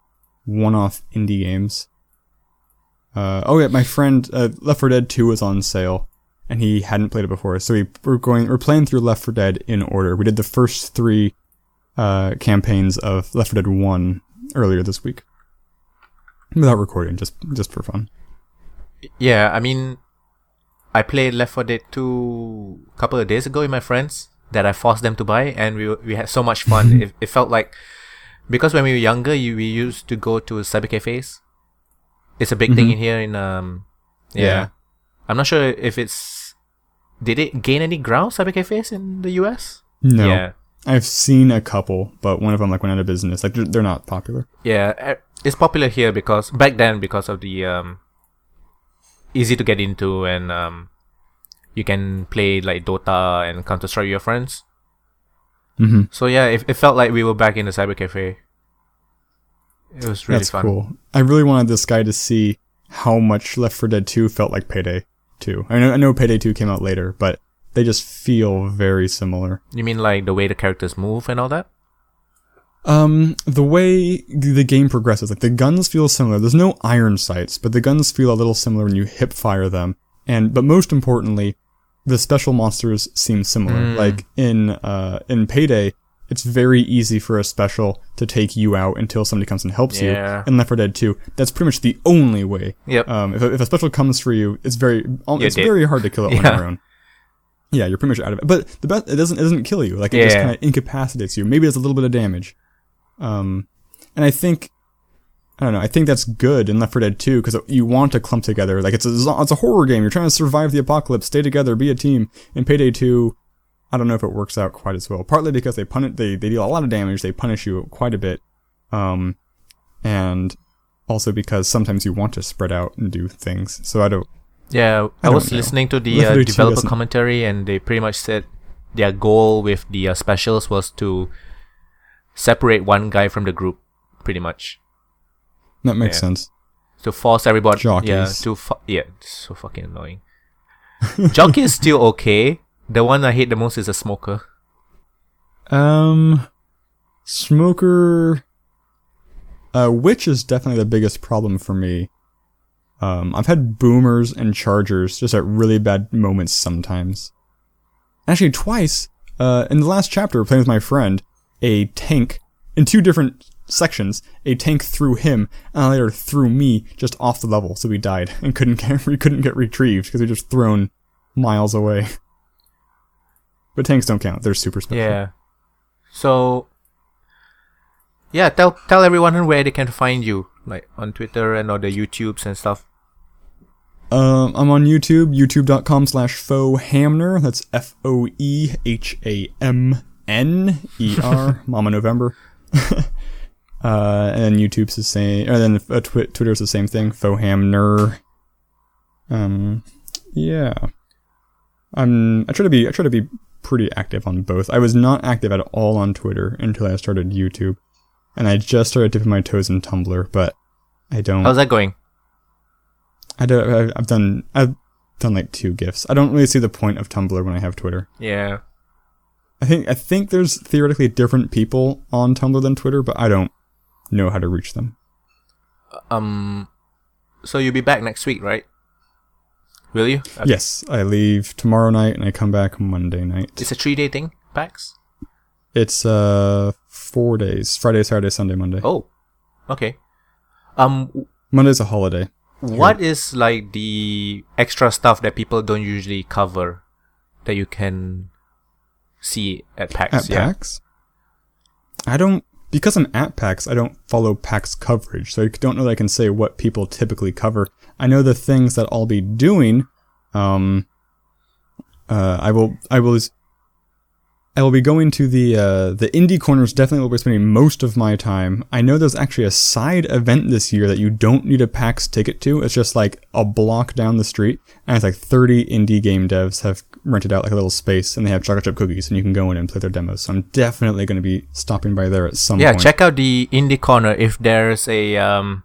one-off indie games. My friend, Left 4 Dead 2 was on sale, and he hadn't played it before, so we're playing through Left 4 Dead in order. We did the first 3 campaigns of Left 4 Dead 1 earlier this week. Without recording, just for fun. Yeah, I mean, I played Left 4 Dead 2 a couple of days ago with my friends that I forced them to buy, and we had so much fun. It felt like, because when we were younger, we used to go to cyber cafes. It's a big thing in here in yeah. I'm not sure if did it gain any ground, cyber cafes in the US? No. Yeah. I've seen a couple, but one of them went out of business. Like they're not popular. Yeah, it's popular here because back then because of the easy to get into, and you can play like Dota and Counter-Strike with your friends. So yeah, it felt like we were back in the cyber cafe. It was really fun. That's cool. I really wanted this guy to see how much Left 4 Dead 2 felt like Payday 2. I know Payday 2 came out later, but they just feel very similar. You mean like the way the characters move and all that? The way the game progresses, like the guns feel similar. There's no iron sights, but the guns feel a little similar when you hip fire them. But most importantly, the special monsters seem similar. Like in Payday, it's very easy for a special to take you out until somebody comes and helps you. In Left 4 Dead 2, that's pretty much the only way. Yep. If a special comes for you, it's very hard to kill it on your own. Yeah, you're pretty much out of it. But the best, it doesn't kill you. Like it just kind of incapacitates you. Maybe it's a little bit of damage. And I think that's good in Left 4 Dead 2 because you want to clump together. Like it's a horror game. You're trying to survive the apocalypse, stay together, be a team. In Payday 2, I don't know if it works out quite as well. Partly because they deal a lot of damage. They punish you quite a bit. And also because sometimes you want to spread out and do things. So I don't. Yeah, I was listening to the developer commentary, and they pretty much said their goal with the specials was to separate one guy from the group, pretty much. That makes sense. To force everybody. Jockeys. So fucking annoying. Jockey is still okay. The one I hate the most is a smoker. Smoker. Witch is definitely the biggest problem for me. I've had boomers and chargers just at really bad moments sometimes. Actually, twice. In the last chapter, playing with my friend, a tank, in 2 different sections, a tank threw him, and later threw me just off the level, so we died, and we couldn't get retrieved, because we were just thrown miles away. But tanks don't count, they're super special. Yeah. So, yeah, tell everyone where they can find you, like on Twitter and all the YouTubes and stuff. I'm on YouTube, youtube.com/Foehamner, that's FOEHAMNER, Mama November. And then YouTube's the same, or then Twitter's the same thing, Foehamner. Yeah. I try to be pretty active on both. I was not active at all on Twitter until I started YouTube. And I just started dipping my toes in Tumblr, but I don't. How's that going? I've done like 2 GIFs. I don't really see the point of Tumblr when I have Twitter. Yeah. I think there's theoretically different people on Tumblr than Twitter, but I don't know how to reach them. So you'll be back next week, right? Will you? Okay. Yes, I leave tomorrow night and I come back Monday night. It's a 3-day thing, PAX? It's 4 days. Friday, Saturday, Sunday, Monday. Oh. Okay. Monday's a holiday. What is like the extra stuff that people don't usually cover that you can see at PAX? PAX? Because I'm at PAX, I don't follow PAX coverage, so I don't know that I can say what people typically cover. I know the things that I'll be doing. I will be going to the indie corners. Definitely will be spending most of my time. I know there's actually a side event this year that you don't need a PAX ticket to. It's just like a block down the street, and it's like 30 indie game devs have rented out like a little space, and they have chocolate chip cookies, and you can go in and play their demos. So I'm definitely going to be stopping by there at some point. Yeah, check out the indie corner if there's a oh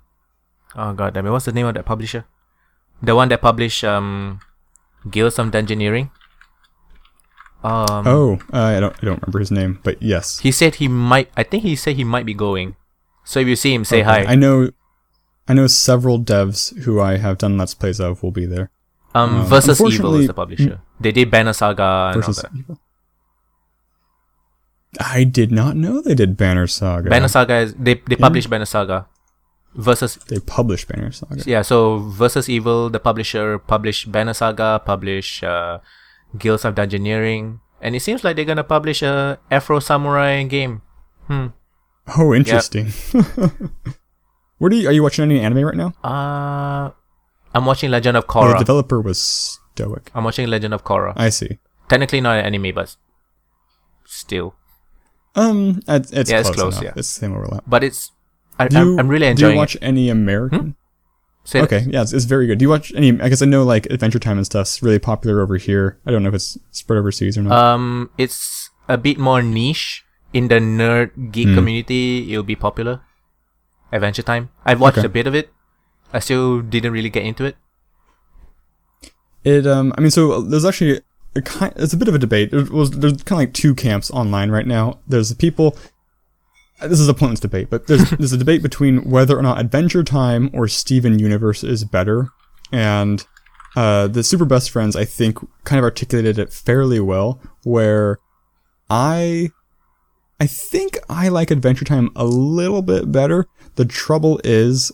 god damn it, what's the name of that publisher? The one that published Guilds of Dungeoneering. I don't remember his name, but yes. He said he might be going. So if you see him, say hi. I know several devs who I have done Let's Plays of will be there. Versus Evil is the publisher. They did Banner Saga and all that. Evil? I did not know they did Banner Saga. Banner Saga is they published Banner Saga. They published Banner Saga. Yeah, so Versus Evil, the publisher, published Banner Saga, published Guilds of Dungeoneering, and it seems like they're gonna publish a Afro Samurai game. Oh, interesting. Yep. Are you watching any anime right now? I'm watching Legend of Korra. The developer was Stoic. I'm watching Legend of Korra. I see. Technically not an anime, but still. It's close enough. Yeah. It's the same overlap. But I'm really enjoying it. Do you watch any American? Okay, yeah, it's very good. Do you watch any? I guess I know like Adventure Time and stuff's really popular over here. I don't know if it's spread overseas or not. It's a bit more niche in the nerd geek community. It'll be popular. Adventure Time. I've watched a bit of it. I still didn't really get into it. So there's actually it's a bit of a debate. There's kind of like 2 camps online right now. There's the people this is a pointless debate, but there's a debate between whether or not Adventure Time or Steven Universe is better, and the Super Best Friends, I think, kind of articulated it fairly well, where I think I like Adventure Time a little bit better. The trouble is,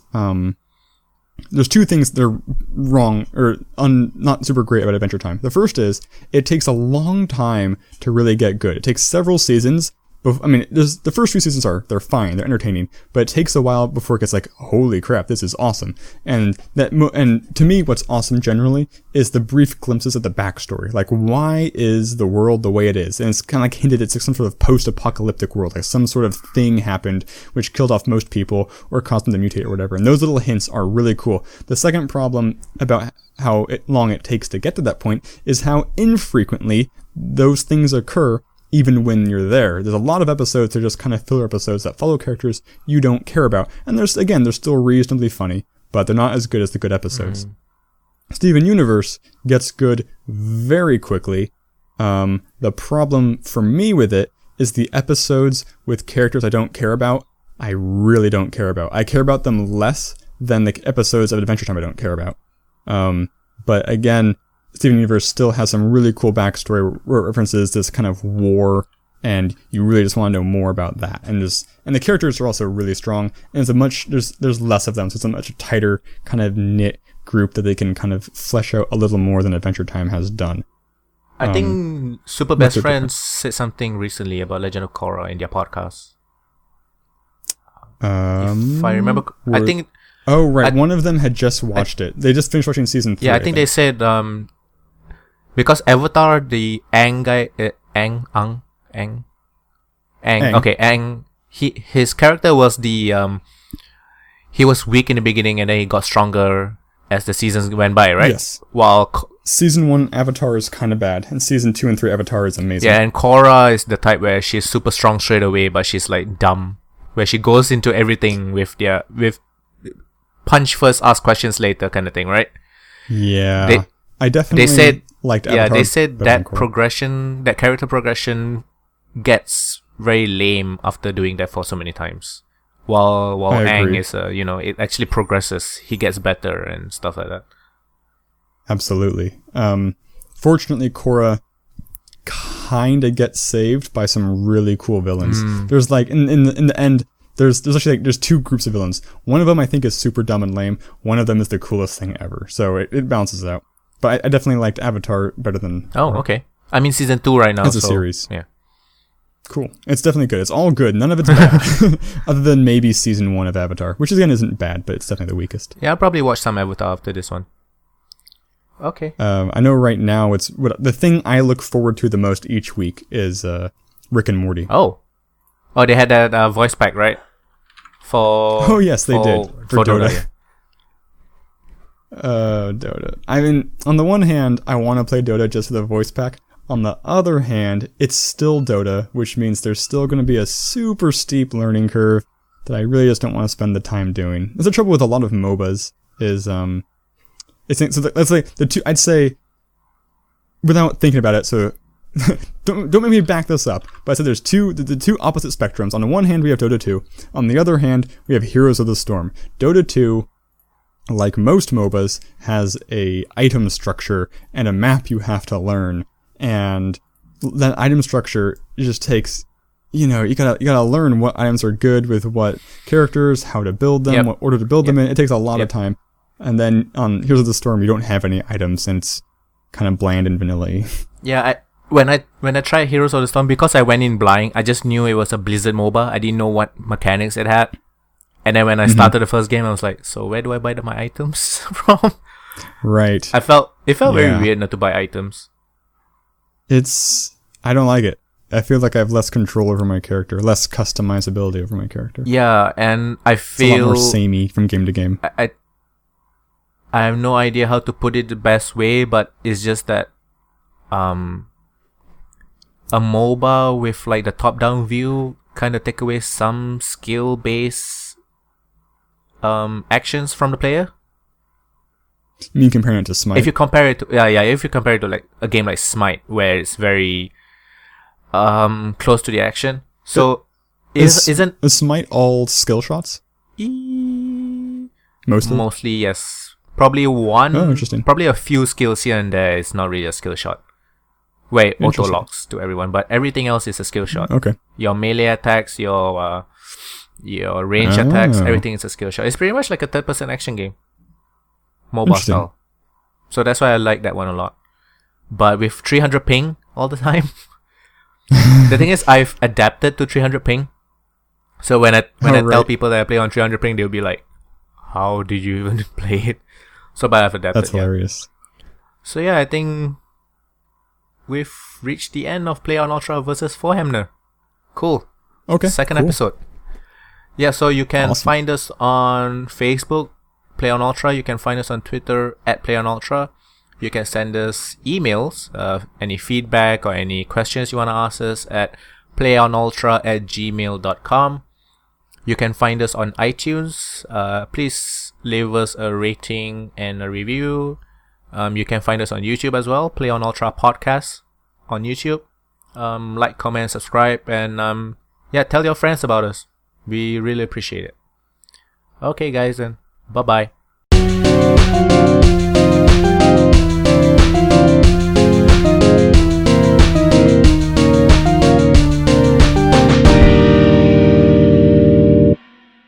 there's two things that are wrong, or not super great about Adventure Time. The first is, it takes a long time to really get good. It takes several seasons. I mean, the first few seasons they're fine, they're entertaining, but it takes a while before it gets like, holy crap, this is awesome. And and to me, what's awesome generally is the brief glimpses of the backstory. Like, why is the world the way it is? And it's kind of like hinted it's like some sort of post-apocalyptic world, like some sort of thing happened which killed off most people or caused them to mutate or whatever. And those little hints are really cool. The second problem about how long it takes to get to that point is how infrequently those things occur. Even when you're there, there's a lot of episodes that are just kind of filler episodes that follow characters you don't care about. And they're still reasonably funny, but they're not as good as the good episodes. Steven Universe gets good very quickly. The problem for me with it is the episodes with characters I don't care about, I really don't care about. I care about them less than the episodes of Adventure Time I don't care about. But again, Steven Universe still has some really cool backstory where it references this kind of war, and you really just want to know more about that. And the characters are also really strong, and there's less of them, so it's a much tighter kind of knit group that they can kind of flesh out a little more than Adventure Time has done. I think Super Best Friends said something recently about Legend of Korra in their podcast. If I remember, I think. Oh right, one of them had just watched it. They just finished watching season 3. Yeah, I think they said because Avatar, the Aang guy, Aang. Okay, Aang. His character was he was weak in the beginning, and then he got stronger as the seasons went by, right? Yes. While season 1 Avatar is kind of bad, and season 2 and 3 Avatar is amazing. Yeah, and Korra is the type where she's super strong straight away, but she's like dumb, where she goes into everything with punch first, ask questions later kind of thing, right? Yeah. I definitely liked Avatar. Yeah, they said that character progression gets very lame after doing that for so many times. While Aang is, it actually progresses. He gets better and stuff like that. Absolutely. Fortunately, Korra kind of gets saved by some really cool villains. There's like in the end, there's actually there's two groups of villains. One of them I think is super dumb and lame. One of them is the coolest thing ever. So it balances out. But I definitely liked Avatar better than. Oh, okay. I'm in season 2 right now. It's a series. Yeah. Cool. It's definitely good. It's all good. None of it's bad. Other than maybe season 1 of Avatar, which again isn't bad, but it's definitely the weakest. Yeah, I'll probably watch some Avatar after this one. Okay. I know right now it's the thing I look forward to the most each week is Rick and Morty. Oh, they had that voice pack, right? Oh yes, they did for Dota. Yeah. Dota. I mean, on the one hand, I want to play Dota just for the voice pack. On the other hand, it's still Dota, which means there's still going to be a super steep learning curve that I really just don't want to spend the time doing. That's the trouble with a lot of MOBAs. Let's say the two. I'd say, without thinking about it. So, don't make me back this up. But I said there's the two opposite spectrums. On the one hand, we have Dota 2. On the other hand, we have Heroes of the Storm. Dota 2, like most MOBAs, has a item structure and a map you have to learn. And that item structure just takes, you gotta learn what items are good with what characters, how to build them, what order to build them in. It takes a lot of time. And then on Heroes of the Storm, you don't have any items, and it's kind of bland and vanilla-y. Yeah, when I tried Heroes of the Storm, because I went in blind, I just knew it was a Blizzard MOBA. I didn't know what mechanics it had. And then when I started the first game, I was like, so where do I buy my items from? Right. It felt very weird not to buy items. I don't like it. I feel like I have less control over my character, less customizability over my character. Yeah, and I feel... It's a lot more samey from game to game. I have no idea how to put it the best way, but it's just that a MOBA with like the top-down view kind of take away some skill-based actions from the player. You mean comparing it to Smite? If you compare it to like a game like Smite, where it's very close to the action. So Isn't is Smite all skill shots? Mostly, yes. Probably one. Oh, interesting. Probably a few skills here and there is not really a skill shot. Wait, auto locks to everyone, but everything else is a skill shot. Okay. Your melee attacks, your range attacks, everything is a skill shot. It's pretty much like a third-person action game, mobile style. So that's why I like that one a lot. But with 300 ping all the time, the thing is, I've adapted to 300 ping. So when I tell people that I play on 300 ping, they'll be like, "How did you even play it?" So, but I've adapted. That's hilarious. So yeah, I think we've reached the end of playonultra versus Foehamner. Cool. Okay. Second episode. Yeah, so you can find us on Facebook, playonultra. You can find us on Twitter @playonultra. You can send us emails, any feedback or any questions you want to ask us at playonultra@gmail.com. You can find us on iTunes. Please leave us a rating and a review. You can find us on YouTube as well, playonultra podcast on YouTube. Like, comment, subscribe, and tell your friends about us. We really appreciate it. Okay, guys, then bye bye.